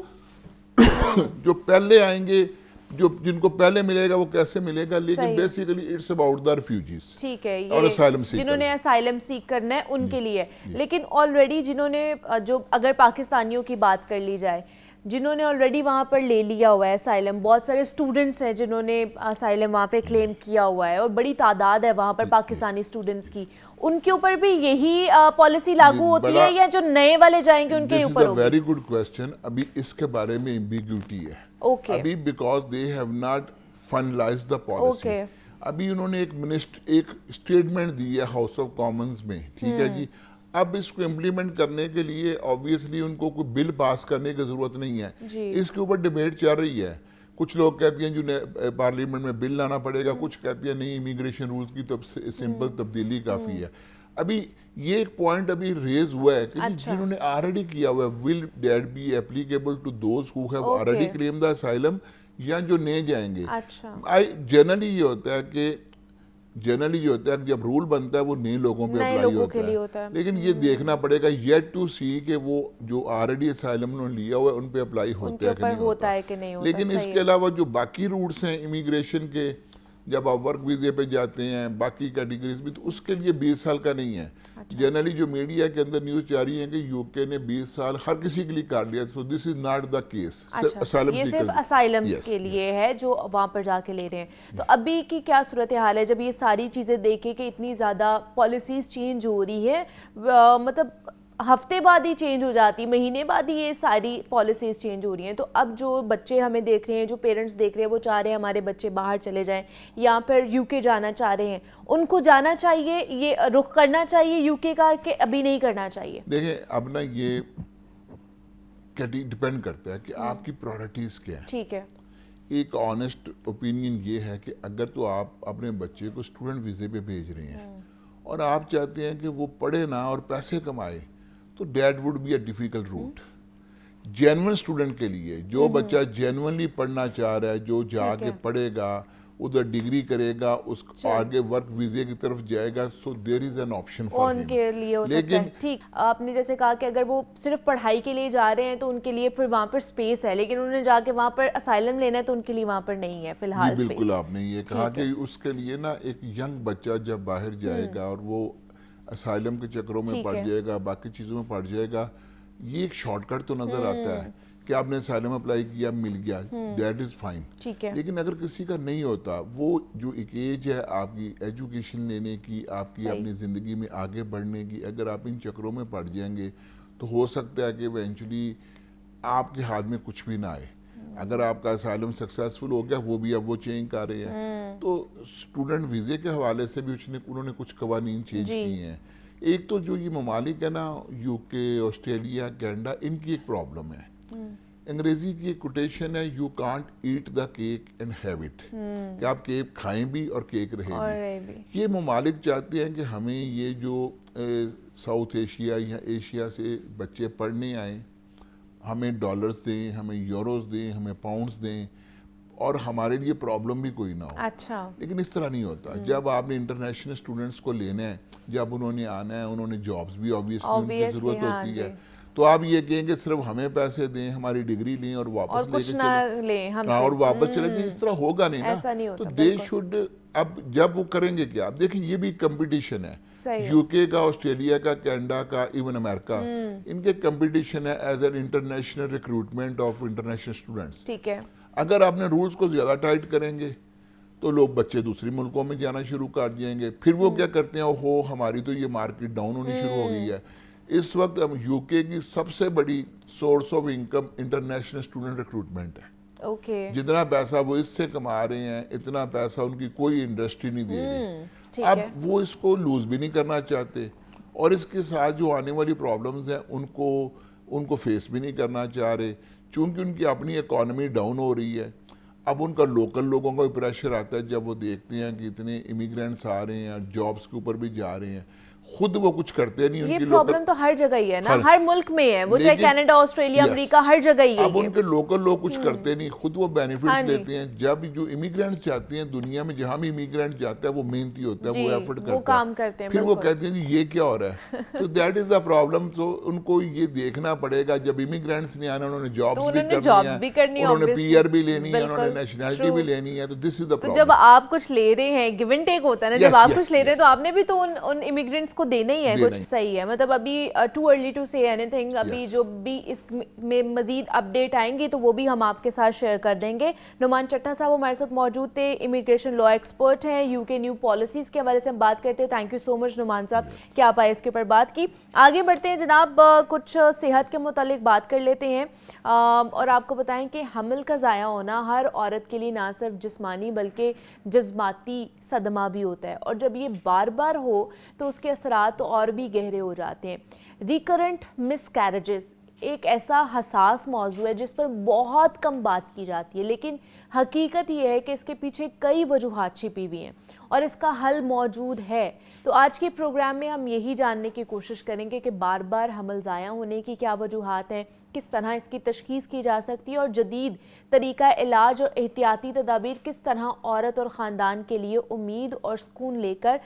جو پہلے آئیں گے، جو جن کو پہلے ملے گا وہ کیسے ملے گا، لیکن basically it's about the refugees, ٹھیک ہے، اور اسائلم سیکر، جنہوں نے اسائلم سیک کرنا ہے ان کے لیے، لیکن آلریڈی جنہوں نے، جو اگر پاکستانیوں کی بات کر لی جائے، جنہوں نے آلریڈی وہاں پر لے لیا ہوا ہے اسائلم، بہت سارے اسٹوڈنٹس ہیں جنہوں نے اسائلم وہاں پہ کلیم کیا ہوا ہے، اور بڑی تعداد ہے وہاں پر پاکستانی اسٹوڈنٹس کی، ان کے اوپر بھی یہی پالیسی لاگو ہوتی ہے یا جو نئے والے جائیں گے ان کے اوپر ہوگی؟ Very good question. ابھی اس کے بارے میں ایمبیگوٹی ہے ابھی، because they have not finalised the policy. ابھی انہوں نے ایک اسٹیٹمنٹ دی ہے ہاؤس آف کامنز میں، ٹھیک ہے جی، اب اس کو امپلیمنٹ کرنے کے لیے آبویسلی ان کو کوئی بل پاس کرنے کی ضرورت نہیں ہے، اس کے اوپر ڈیبیٹ چل رہی ہے۔ کچھ لوگ کہتے ہیں جو پارلیمنٹ میں بل لانا پڑے گا، کچھ کہتے ہیں نہیں امیگریشن رولز کی سمپل تبدیلی کافی ہے۔ ابھی یہ ایک پوائنٹ ابھی ریز ہوا ہے کہ جنہوں نے آلریڈی کیا ہوا ہے، will that be applicable to those who have already claim the asylum, یا جو نئے جائیں گے۔ جنرلی یہ ہوتا ہے کہ جب رول بنتا ہے وہ نئے لوگوں پہ اپلائی ہوتا ہے، لیکن یہ دیکھنا پڑے گا یٹ ٹو سی کہ وہ جو آلریڈی اسائلم انہوں نے لیا ہوا ہے ان پہ اپلائی ہوتا ہے کہ نہیں ہوتا۔ لیکن اس کے علاوہ جو باقی روٹس ہیں امیگریشن کے، جب آپ ورک ویزے پہ جاتے ہیں باقی کیٹیگریز بھی، تو اس کے لیے 20 سال کا نہیں ہے۔ جنرلی جو میڈیا کے اندر نیوز جاری ہے کہ یو کے نے 20 سال ہر کسی کے لیے کاٹ لیا، سو دس از ناٹ دا کیس۔ یہ صرف اسائلمز کے لیے ہے جو وہاں پر جا کے لے رہے ہیں۔ تو ابھی کی کیا صورتحال ہے جب یہ ساری چیزیں دیکھیں کہ اتنی زیادہ پالیسیز چینج ہو رہی ہے، مطلب ہفتے بعد ہی چینج ہو جاتی، مہینے بعد ہی یہ ساری پالیسیز چینج ہو رہی ہیں، تو اب جو بچے ہمیں دیکھ رہے ہیں، جو پیرنٹس دیکھ رہے ہیں، وہ چاہ رہے ہیں ہمارے بچے باہر چلے جائیں یا پھر یو کے جانا چاہ رہے ہیں، ان کو جانا چاہیے، یہ رخ کرنا چاہیے یو کے کا کہ ابھی نہیں کرنا چاہیے؟ دیکھیں اب نا یہ ڈیپینڈ کرتا ہے کہ آپ کی پرائرٹیز کیا ہیں۔ ٹھیک ہے، ایک آنیسٹ اوپینین یہ ہے کہ اگر تو آپ اپنے بچے کو اسٹوڈنٹ ویزے پہ بھیج رہے ہیں اور آپ چاہتے ہیں کہ وہ پڑھے نہ اور پیسے کمائے، تو that would be a difficult route genuine student کے لیے۔ جو بچہ جینونلی پڑھنا چاہ رہا ہے، جو جا کے پڑھے گا، ادھر ڈگری کرے گا، اس آگے ورک ویزے کی طرف جائے گا، سو دیر از این آپشن فار ان کے لیے ہو سکتا ہے۔ ٹھیک، آپ نے جیسے کہا کہ اگر وہ صرف پڑھائی کے لیے جا رہے ہیں تو ان کے لیے پھر وہاں پر سپیس ہے، لیکن انہوں نے جا کے وہاں پر اسائلم لینا ہے تو ان کے لیے وہاں پر نہیں ہے فی الحال۔ بالکل آپ نے یہ کہا کہ اس کے لیے نا ایک ینگ بچہ جب باہر جائے گا اور وہ اسائلم کے چکروں میں پڑ جائے گا، باقی چیزوں میں پڑ جائے گا، یہ ایک شارٹ کٹ تو نظر آتا ہے کہ آپ نے اسائلم اپلائی کیا، مل گیا، دیٹ از فائن۔ لیکن اگر کسی کا نہیں ہوتا، وہ جو ایک ایج ہے آپ کی ایجوکیشن لینے کی، آپ کی اپنی زندگی میں آگے بڑھنے کی، اگر آپ ان چکروں میں پڑ جائیں گے تو ہو سکتا ہے کہ ایونچولی آپ کے ہاتھ میں کچھ بھی نہ آئے. اگر آپ کا اسائلم سکسیسفل ہو گیا وہ بھی اب وہ چینج کر رہے ہیں. تو اسٹوڈنٹ ویزے کے حوالے سے بھی انہوں نے کچھ قوانین چینج کیے ہیں. ایک تو جو یہ ممالک ہے نا یو کے, آسٹریلیا, کینیڈا, ان کی ایک پرابلم ہے. انگریزی کی ایک کوٹیشن ہے you can't eat the cake and have it, کہ آپ کیک کھائیں بھی اور کیک رہے بھی. یہ ممالک چاہتے ہیں کہ ہمیں یہ جو ساؤتھ ایشیا یا ایشیا سے بچے پڑھنے آئیں, ہمیں ڈالرز دیں, ہمیں یوروز دیں, ہمیں پاؤنڈز دیں, اور ہمارے لیے پرابلم بھی کوئی نہ ہو. اچھا. لیکن اس طرح نہیں ہوتا. جب آپ نے انٹرنیشنل اسٹوڈنٹس کو لینا ہے, جب انہوں نے آنا ہے, انہوں نے جابز بھی آبویسلی ان کی ضرورت ہوتی ہے, تو آپ یہ کہیں کہ صرف ہمیں پیسے دیں, ہماری ڈگری لیں اور واپس لے کے چلیں, اور واپس چلیں گے, اس طرح ہوگا نہیں نا. تو دے شوڈ, اب جب وہ کریں گے کیا, آپ دیکھیں یہ بھی کمپٹیشن ہے. یو کے کا, آسٹریلیا کا, کینیڈا کا, ایون امریکہ, ان کے کمپٹیشن ہے as an international recruitment of international students. ٹھیک ہے. اگر آپ نے رولز کو زیادہ ٹائٹ کریں گے تو لوگ بچے دوسری ملکوں میں جانا شروع کر دیں گے. پھر وہ کیا کرتے ہیں, اوہو ہماری تو یہ مارکیٹ ڈاؤن ہونی شروع ہو گئی ہے. اس وقت یو کے کی سب سے بڑی source of income international student recruitment ہے. جتنا پیسہ وہ اس سے کما رہے ہیں, اتنا پیسہ ان کی کوئی انڈسٹری نہیں دے رہی. اب وہ اس کو لوز بھی نہیں کرنا چاہتے, اور اس کے ساتھ جو آنے والی پرابلمز ہیں ان کو فیس بھی نہیں کرنا چاہ رہے, چونکہ ان کی اپنی اکانومی ڈاؤن ہو رہی ہے. اب ان کا لوکل لوگوں کا بھی پریشر آتا ہے جب وہ دیکھتے ہیں کہ اتنے امیگرینٹس آ رہے ہیں, جابز کے اوپر بھی جا رہے ہیں, خود وہ کچھ کرتے نہیں. یہ پرابلم تو ہر جگہ ہی ہے نا, ہر ملک میں ہے, وہ چاہے کینیڈا, آسٹریلیا, امریکہ, ہر جگہ ہی ہے. اب ان کے لوکل لوگ کچھ کرتے نہیں, خود وہ بینیفٹس لیتے ہیں. جب جو امیگرینٹس جاتے ہیں دنیا میں, جہاں بھی امیگرینٹ جاتا ہے وہ محنتی ہوتا ہے, وہ ایفرٹ کرتا ہے, پھر وہ کہتے ہیں کہ یہ کیا ہو رہا ہے. تو دیٹ از دا پرابلم. تو ان کو یہ دیکھنا پڑے گا, جب امیگرینٹس نے آنا, انہوں نے جابس بھی کرنی ہے, انہوں نے پی آر بھی لینی ہے, انہوں نے نیشنلٹی بھی لینی ہے. تو دس از دا پرابلم. جب آپ کچھ لے رہے ہیں, گیو اینڈ ٹیک ہوتا ہے نا, جب آپ کچھ لے رہے ہیں تو آپ نے بھی تو ان امیگرینٹس کو دینا ہی ہے. صحیح ہے, مطلب ابھی ٹو ارلی ٹو سے اینی تھنگ. ابھی جو بھی اس میں مزید اپڈیٹ آئیں گی تو وہ بھی ہم آپ کے ساتھ شیئر کر دیں گے. نعمان چٹھا صاحب ہمارے ساتھ موجود تھے, امیگریشن لا ایکسپرٹ ہیں, یو کے نیو پالیسیز کے حوالے سے ہم بات کرتے ہیں. تھینک یو سو مچ نعمان صاحب کہ آپ آئے, اس کے اوپر بات کی. آگے بڑھتے ہیں جناب, کچھ صحت کے متعلق بات کر لیتے ہیں, اور آپ کو بتائیں کہ حمل کا ضائع ہونا ہر عورت کے لیے نہ صرف جسمانی بلکہ جذباتی صدمہ بھی ہوتا ہے, اور جب یہ بار بار ہو تو اس کے اثرات اور بھی گہرے ہو جاتے ہیں. ریکرنٹ مس کیریجز ایک ایسا حساس موضوع ہے جس پر بہت کم بات کی جاتی ہے, لیکن حقیقت یہ ہے کہ اس کے پیچھے کئی وجوہات چھپی ہوئی ہیں اور اس کا حل موجود ہے. تو آج کے پروگرام میں ہم یہی جاننے کی کوشش کریں گے کہ بار بار حمل ضائع ہونے کی کیا وجوہات ہیں, کس طرح اس کی تشخیص کی جا سکتی ہے, اور جدید طریقہ علاج اور احتیاطی تدابیر کس طرح عورت اور خاندان کے لیے امید اور سکون لے کر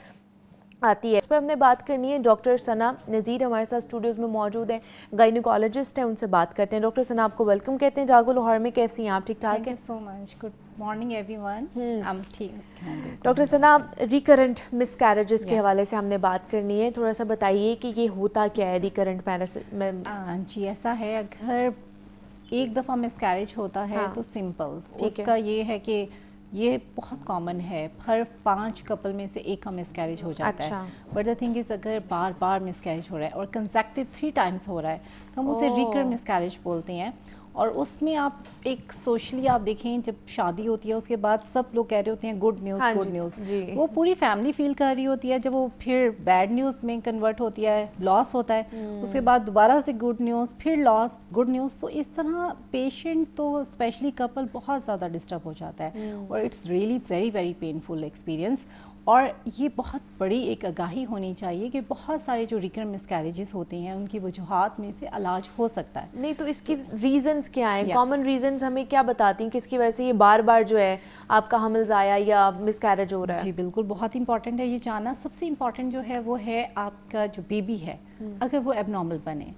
آتی ہے. اس پر ہم نے بات کرنی ہے. ڈاکٹر ثنا نذیر ہمارے ساتھ اسٹوڈیوز میں موجود ہیں, گائنیکالوجسٹ ہیں, ان سے بات کرتے ہیں. ڈاکٹر ثنا آپ کو ویلکم کہتے ہیں جاگو لاہور میں. کیسی ہیں آپ, ٹھیک ٹھاک ہیں؟ سو مچ, گڈ مارننگ ایوری ون. ٹھیک. ڈاکٹر ثنا, ریکرنٹ مس کیریجز کے حوالے سے ہم نے بات کرنی ہے, تھوڑا سا بتائیے کہ یہ ہوتا کیا ہے ریکرنٹ میں؟ جی ایسا ہے, اگر ایک دفعہ مس کیریج ہوتا ہے تو سمپل اس کا یہ ہے کہ یہ بہت کامن ہے, ہر 5 کپل میں سے ایک کا مس کیریج ہو جاتا ہے. بٹ دا تھنگ از اگر بار بار مس کیریج ہو رہا ہے اور کنسیکٹیو 3 ٹائمس ہو رہا ہے تو ہم اسے ریکرنٹ مس کیریج بولتے ہیں. اور اس میں آپ ایک سوشلی آپ دیکھیں, جب شادی ہوتی ہے اس کے بعد سب لوگ کہہ رہے ہوتے ہیں گڈ نیوز گڈ نیوز, وہ پوری فیملی فیل کر رہی ہوتی ہے. جب وہ پھر بیڈ نیوز میں کنورٹ ہوتی ہے, لاس ہوتا ہے, اس کے بعد دوبارہ سے گڈ نیوز, پھر لاس, گڈ نیوز. تو اس طرح پیشنٹ تو اسپیشلی کپل بہت زیادہ ڈسٹرب ہو جاتا ہے, اور it's really very very painful experience. اور یہ بہت بڑی ایک آگاہی ہونی چاہیے کہ بہت سارے جو ریکرنٹ مس کیریجز ہوتے ہیں ان کی وجوہات میں سے علاج ہو سکتا ہے. نہیں تو اس کی ریزنز کیا ہیں, کامن ریزنز ہمیں کیا بتاتی ہیں, کس کی وجہ سے یہ بار بار جو ہے آپ کا حمل ضائع یا مس کیریج ہو رہا ہے؟ جی بالکل, بہت امپورٹنٹ ہے یہ جاننا. سب سے امپورٹنٹ جو ہے وہ ہے آپ کا جو بیبی ہے, اگر وہ ایب نارمل بنے,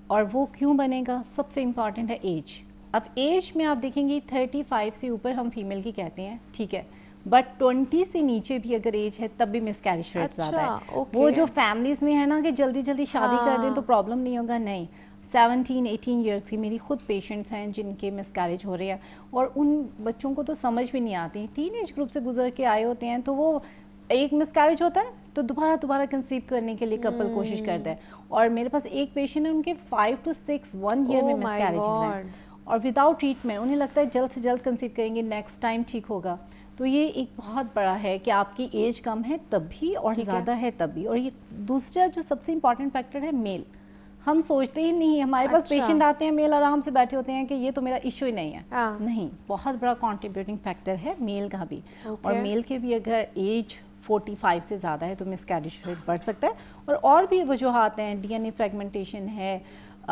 اور وہ کیوں بنے گا, سب سے امپورٹنٹ ہے ایج. اب ایج میں آپ دیکھیں گے 35 سے اوپر ہم فیمیل کی کہتے ہیں, ٹھیک ہے, بٹ 20 سے نیچے بھی اگر ایج ہے تب بھی مس کیریج ریٹ زیادہ ہے. وہ جو فیملیز میں ہے نا کہ جلدی جلدی شادی کر دیں تو پرابلم نہیں ہوگا, نہیں. 17-18 ایئرس کی میری خود پیشنٹس ہیں جن کے مس کیریج ہو رہے ہیں, اور ان بچوں کو تو سمجھ بھی نہیں آتی, ٹین ایج گروپ سے گزر کے آئے ہوتے ہیں, تو وہ ایک مس کیریج ہوتا ہے تو دوبارہ کنسیو کرنے کے لیے کپل کوشش کرتا ہے. اور میرے پاس ایک پیشنٹ ہے ان کے 5 to 6 1 year میں مسکیریجز ہیں اور وداؤٹ ٹریٹمنٹ انہیں لگتا ہے جلد سے جلد کنسیو کریں گے, نیکسٹ ٹائم ٹھیک ہوگا. تو یہ ایک بہت بڑا ہے کہ آپ کی ایج کم ہے تب بھی اور زیادہ ہے تب بھی. اور یہ دوسرا جو سب سے امپورٹنٹ فیکٹر ہے میل. ہم سوچتے ہی نہیں, ہمارے پاس پیشنٹ آتے ہیں میل آرام سے بیٹھے ہوتے ہیں کہ یہ تو میرا ایشو ہی نہیں ہے. نہیں, بہت بڑا کنٹریبیوٹنگ فیکٹر ہے میل کا بھی. اور میل کے بھی اگر ایج 45 سے زیادہ ہے تو مسکیریج ریٹ بڑھ سکتا ہے. اور بھی وجوہات ہیں, ڈی این اے فریگمنٹیشن ہے,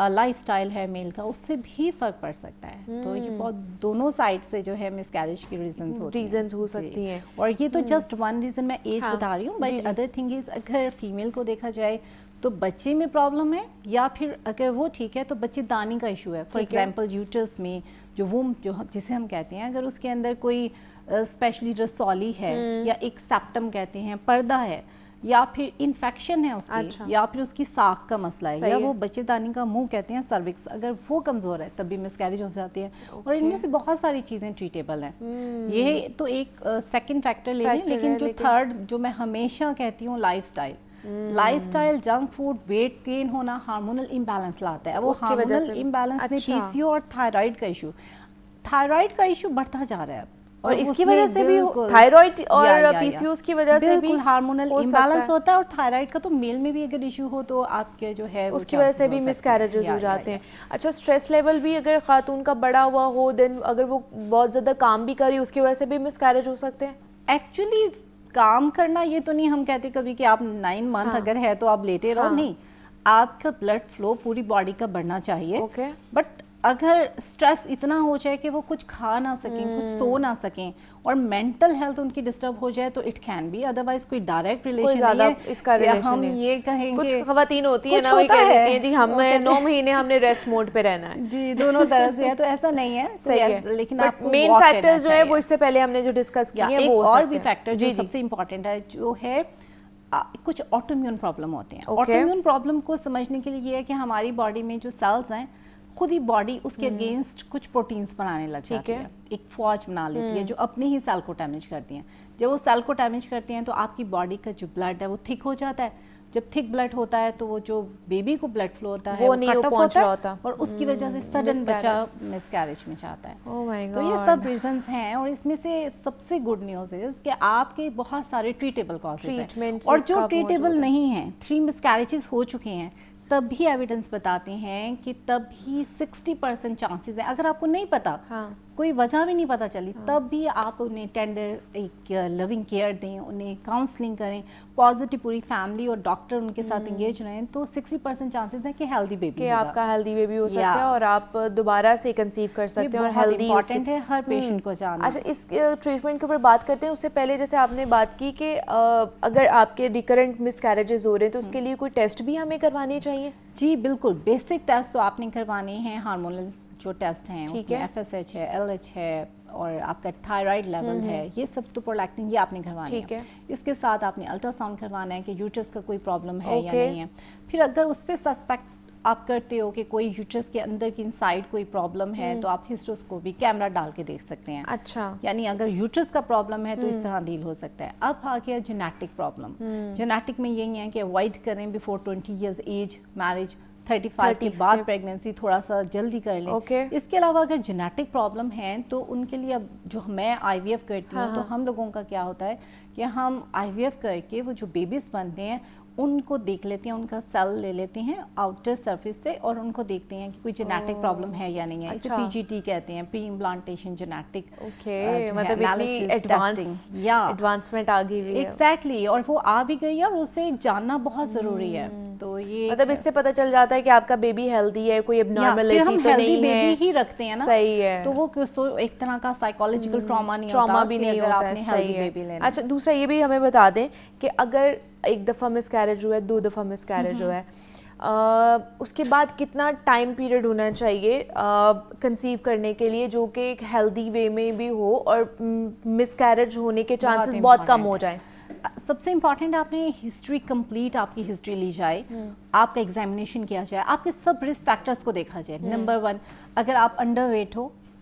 لائف سٹائل ہے میل کا, اس سے بھی فرق پڑ سکتا ہے. تو یہ بہت دونوں سائڈ سے جو ہے مسکیریج کی ریزنز ہو سکتی ہیں. اور یہ تو جسٹ ون ریزن میں ایج بتا رہی ہوں, بٹ ادر تھنگ از اگر فیمیل کو دیکھا جائے تو بچے میں پرابلم ہے, یا پھر اگر وہ ٹھیک ہے تو بچے دانی کا ایشو ہے. فار ایگزامپل یوٹرس میں جو ووم جو جسے ہم کہتے ہیں, اگر اس کے اندر کوئی اسپیشلی رسولی ہے یا ایک سیپٹم کہتے ہیں, پردہ ہے, یا پھر انفیکشن ہے اس کی, یا پھر اس کی ساکھ کا مسئلہ ہے, یا وہ بچے دانی کا منہ کہتے ہیں سروکس, اگر وہ کمزور ہے تب بھی مسکیریج ہو جاتی ہے. اور ان میں سے بہت ساری چیزیں ٹریٹیبل ہیں. یہ تو ایک سیکنڈ فیکٹر لے لیں. لیکن جو تھرڈ جو میں ہمیشہ کہتی ہوں, life style, junk food, weight gain ہونا ہارمونل امبیلنس لاتا ہے. وہ ہارمونل امبیلنس میں پی سی او اور تھائرائیڈ کا ایشو بڑھتا جا رہا ہے. اور اس کی وجہ سے بھی تھائرائیڈ اور پی سی اوز کی وجہ سے بھی ہارمونل امبیلنس ہوتا ہے. اور تھائرائیڈ کا تو میل میں بھی اگر ایشو ہو تو آپ کے جو ہے اس کی وجہ سے بھی مسکیریجز ہو جاتے ہیں. اچھا, اسٹریس لیول بھی اگر خاتون کا بڑا ہوا ہو, دین اگر وہ بہت زیادہ کام بھی کری, اس کی وجہ سے بھی مسکیریج ہو سکتے ہیں. ایکچولی کام کرنا یہ تو نہیں ہم کہتے کبھی کہ آپ 9 month اگر ہے تو آپ لیٹے رہو, نہیں, آپ کا بلڈ فلو پوری باڈی کا بڑھنا چاہیے. بٹ اگر اسٹریس اتنا ہو جائے کہ وہ کچھ کھا نہ سکیں, کچھ سو نہ سکیں, اور مینٹل ہیلتھ ان کی ڈسٹرب ہو جائے تو اٹ کین بی, ادروائز کوئی ڈائریکٹ ریلیشن نہیں ہے. اس کا ہم یہ کہیں گے, کچھ خواتین ہوتی ہیں نا, وہ کہہ دیتی ہیں جی ہم 9 مہینے ہم نے ریسٹ موڈ پہ رہنا ہے. جی, دونوں طرح سے ہے, تو ایسا نہیں ہے. صحیح ہے, لیکن آپ مین فیکٹر جو ہے وہ اس سے پہلے ہم نے جو ڈسکس کیا ہے, وہ اور بھی فیکٹر جو سب سے امپورٹنٹ ہے جو ہے کچھ آٹو امیون پرابلم ہوتے ہیں. آٹو امیون پرابلم کو سمجھنے کے لیے یہ ہے کہ ہماری باڈی میں جو سیلز ہیں خود ہی باڈی اس کے اگینسٹ کچھ پروٹینز بنانے لگ جاتی ہے, ایک فوج بنا لیتی ہے جو اپنے ہی سیل کو ڈیمیج کرتی ہیں. جب وہ سیل کو ڈیمیج کرتی ہیں تو آپ کی باڈی کا جو بلڈ ہے وہ تھک ہو جاتا ہے. جب تھک بلڈ ہوتا ہے تو وہ جو بیبی کو بلڈ فلو ہوتا ہے وہ کٹ آف ہوتا ہے, اور اس کی وجہ سے سڈن بچہ مسکیریج میں جاتا ہے. تو یہ سب ریزنز ہیں, اور اس میں سے سب سے گڈ نیوز ہے کہ آپ کے بہت سارے ٹریٹیبل کازز ہیں, اور جو ٹریٹیبل نہیں ہیں, 3 مسکیریجز ہو چکے ہیں, تب بھی ایویڈنس بتاتے ہیں کہ تب بھی 60% چانسز ہیں. اگر آپ کو نہیں پتا, کوئی وجہ بھی نہیں پتا چلی, تب بھی آپ انہیں ٹینڈر ایک لونگ کیئر دیں, انہیں کاؤنسلنگ کریں, پازیٹیو پوری فیملی اور ڈاکٹر ان کے ساتھ انگیج رہیں, تو 60% چانسز ہیں کہ ہیلدی بیبی, کہ آپ کا ہیلدی بیبی ہو سکتا ہے اور آپ دوبارہ سے کنسیو کر سکتے ہیں. اور ہیلدی امپورٹنٹ ہے ہر پیشنٹ کو جاننا. اچھا, اس ٹریٹمنٹ کے اوپر بات کرتے ہیں. اس سے پہلے جیسے آپ نے بات کی کہ اگر آپ کے ریکرنٹ مسکیریجز ہو رہے ہیں تو اس کے لیے کوئی ٹیسٹ بھی ہمیں کروانے چاہیے. جی بالکل, بیسک ٹیسٹ تو آپ نے کروانے ہیں. ہارمونل جو ٹیسٹ ہیں اس میں ایف ایس ایچ ہے, ایل ایچ ہے, اور آپ کا تھائرائیڈ لیول ہے, یہ سب تو پرولیکٹن یہ آپ نے کروانا ہے. اس کے ساتھ آپ نے الٹرا ساؤنڈ کروانا ہے کہ یوٹرس کا کوئی پرابلم ہے یا نہیں ہے. پھر اگر اس پہ سسپیکٹ آپ کرتے ہو کہ کوئی یوٹرس کے اندر کی انسائڈ کوئی پرابلم ہے تو آپ ہسٹروسکوپی کیمرہ ڈال کے دیکھ سکتے ہیں. اچھا, یعنی اگر یوٹرس کا پرابلم ہے تو اس طرح ڈیل ہو سکتا ہے. اب آ گیا جینیٹک پرابلم. جینیٹک میں یہی ہے کہ اوائڈ کریں بیفور 20 years ایج میرج, 35 کے بعد پریگننسی تھوڑا سا جلدی کر لیں. اس کے علاوہ اگر جینیٹک پرابلم ہیں تو ان کے لیے اب جو میں آئی وی ایف کرتی ہوں تو ہم لوگوں کا کیا ہوتا ہے کہ ہم آئی وی ایف کر کے وہ جو بیبیز بنتے ہیں ان کو دیکھ لیتے ہیں, ان کا سیل لے لیتے ہیں آؤٹر سرفیس سے, اور ان کو دیکھتے ہیں کہ کوئی جینیٹک پرابلم ہے یا نہیں ہے. اسے پی جی ٹی کہتے ہیں, پری امپلانٹیشن جینیٹک. مطلب ایڈوانسمنٹ آ گئی ہوئی ہے. ایگزیکٹلی, اور وہ آ بھی گئی ہے, اور اسے جاننا بہت ضروری ہے. تو یہ مطلب اس سے پتہ چل جاتا ہے کہ آپ کا بیبی ہیلدی ہے, کوئی ابنارملٹی تو نہیں ہے. بیبی ہی رکھتے ہیں نا, صحیح ہے, تو وہ ایک طرح کا سائیکولوجیکل ٹراما نہیں ہوتا بھی نہیں ہوتا ہے. صحیح ہے. اچھا, دوسرا یہ بھی ہمیں بتا دیں کہ اگر ایک دفعہ مسکیریج ہوا ہے, 2 دفعہ مسکیریج ہوا ہے, اس کے بعد کتنا ٹائم پیریڈ ہونا چاہیے کنسیو کرنے کے لیے جو کہ ایک ہیلدی وے میں بھی ہو اور مسکیریج ہونے کے چانسز بہت کم ہو جائیں. سب سے امپورٹنٹ آپ نے ہسٹری کمپلیٹ, آپ کی ہسٹری لی جائے, آپ کا ایگزامینیشن کیا جائے, آپ کے سب رسک فیکٹرز کو دیکھا جائے. نمبر 1, اگر آپ انڈر ویٹ ہو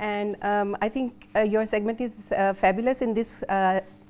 And I think your segment is fabulous in this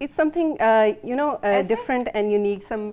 It's something different and unique, some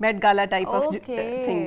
Met Gala type of thing.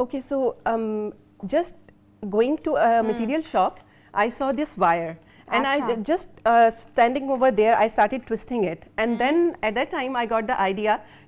Okay, so just going to a material shop, I saw this wire and I just standing over there, I started twisting it, and then at that time I got the idea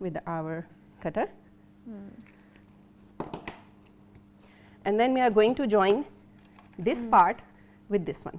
with our cutter, and then we are going to join this part with this one.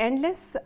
endless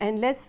endless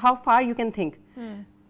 how far you can think,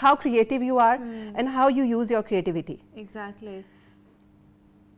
how creative you are and how you use your creativity. Exactly.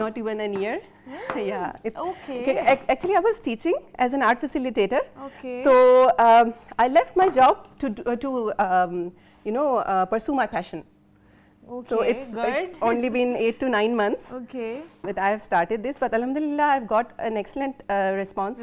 Not even a year. Yeah. It's okay. Actually, I was teaching as an art facilitator. Okay. So I left my job to pursue my passion. So it's only been 8 to 9 months that I have started this, but alhamdulillah I've got an excellent response.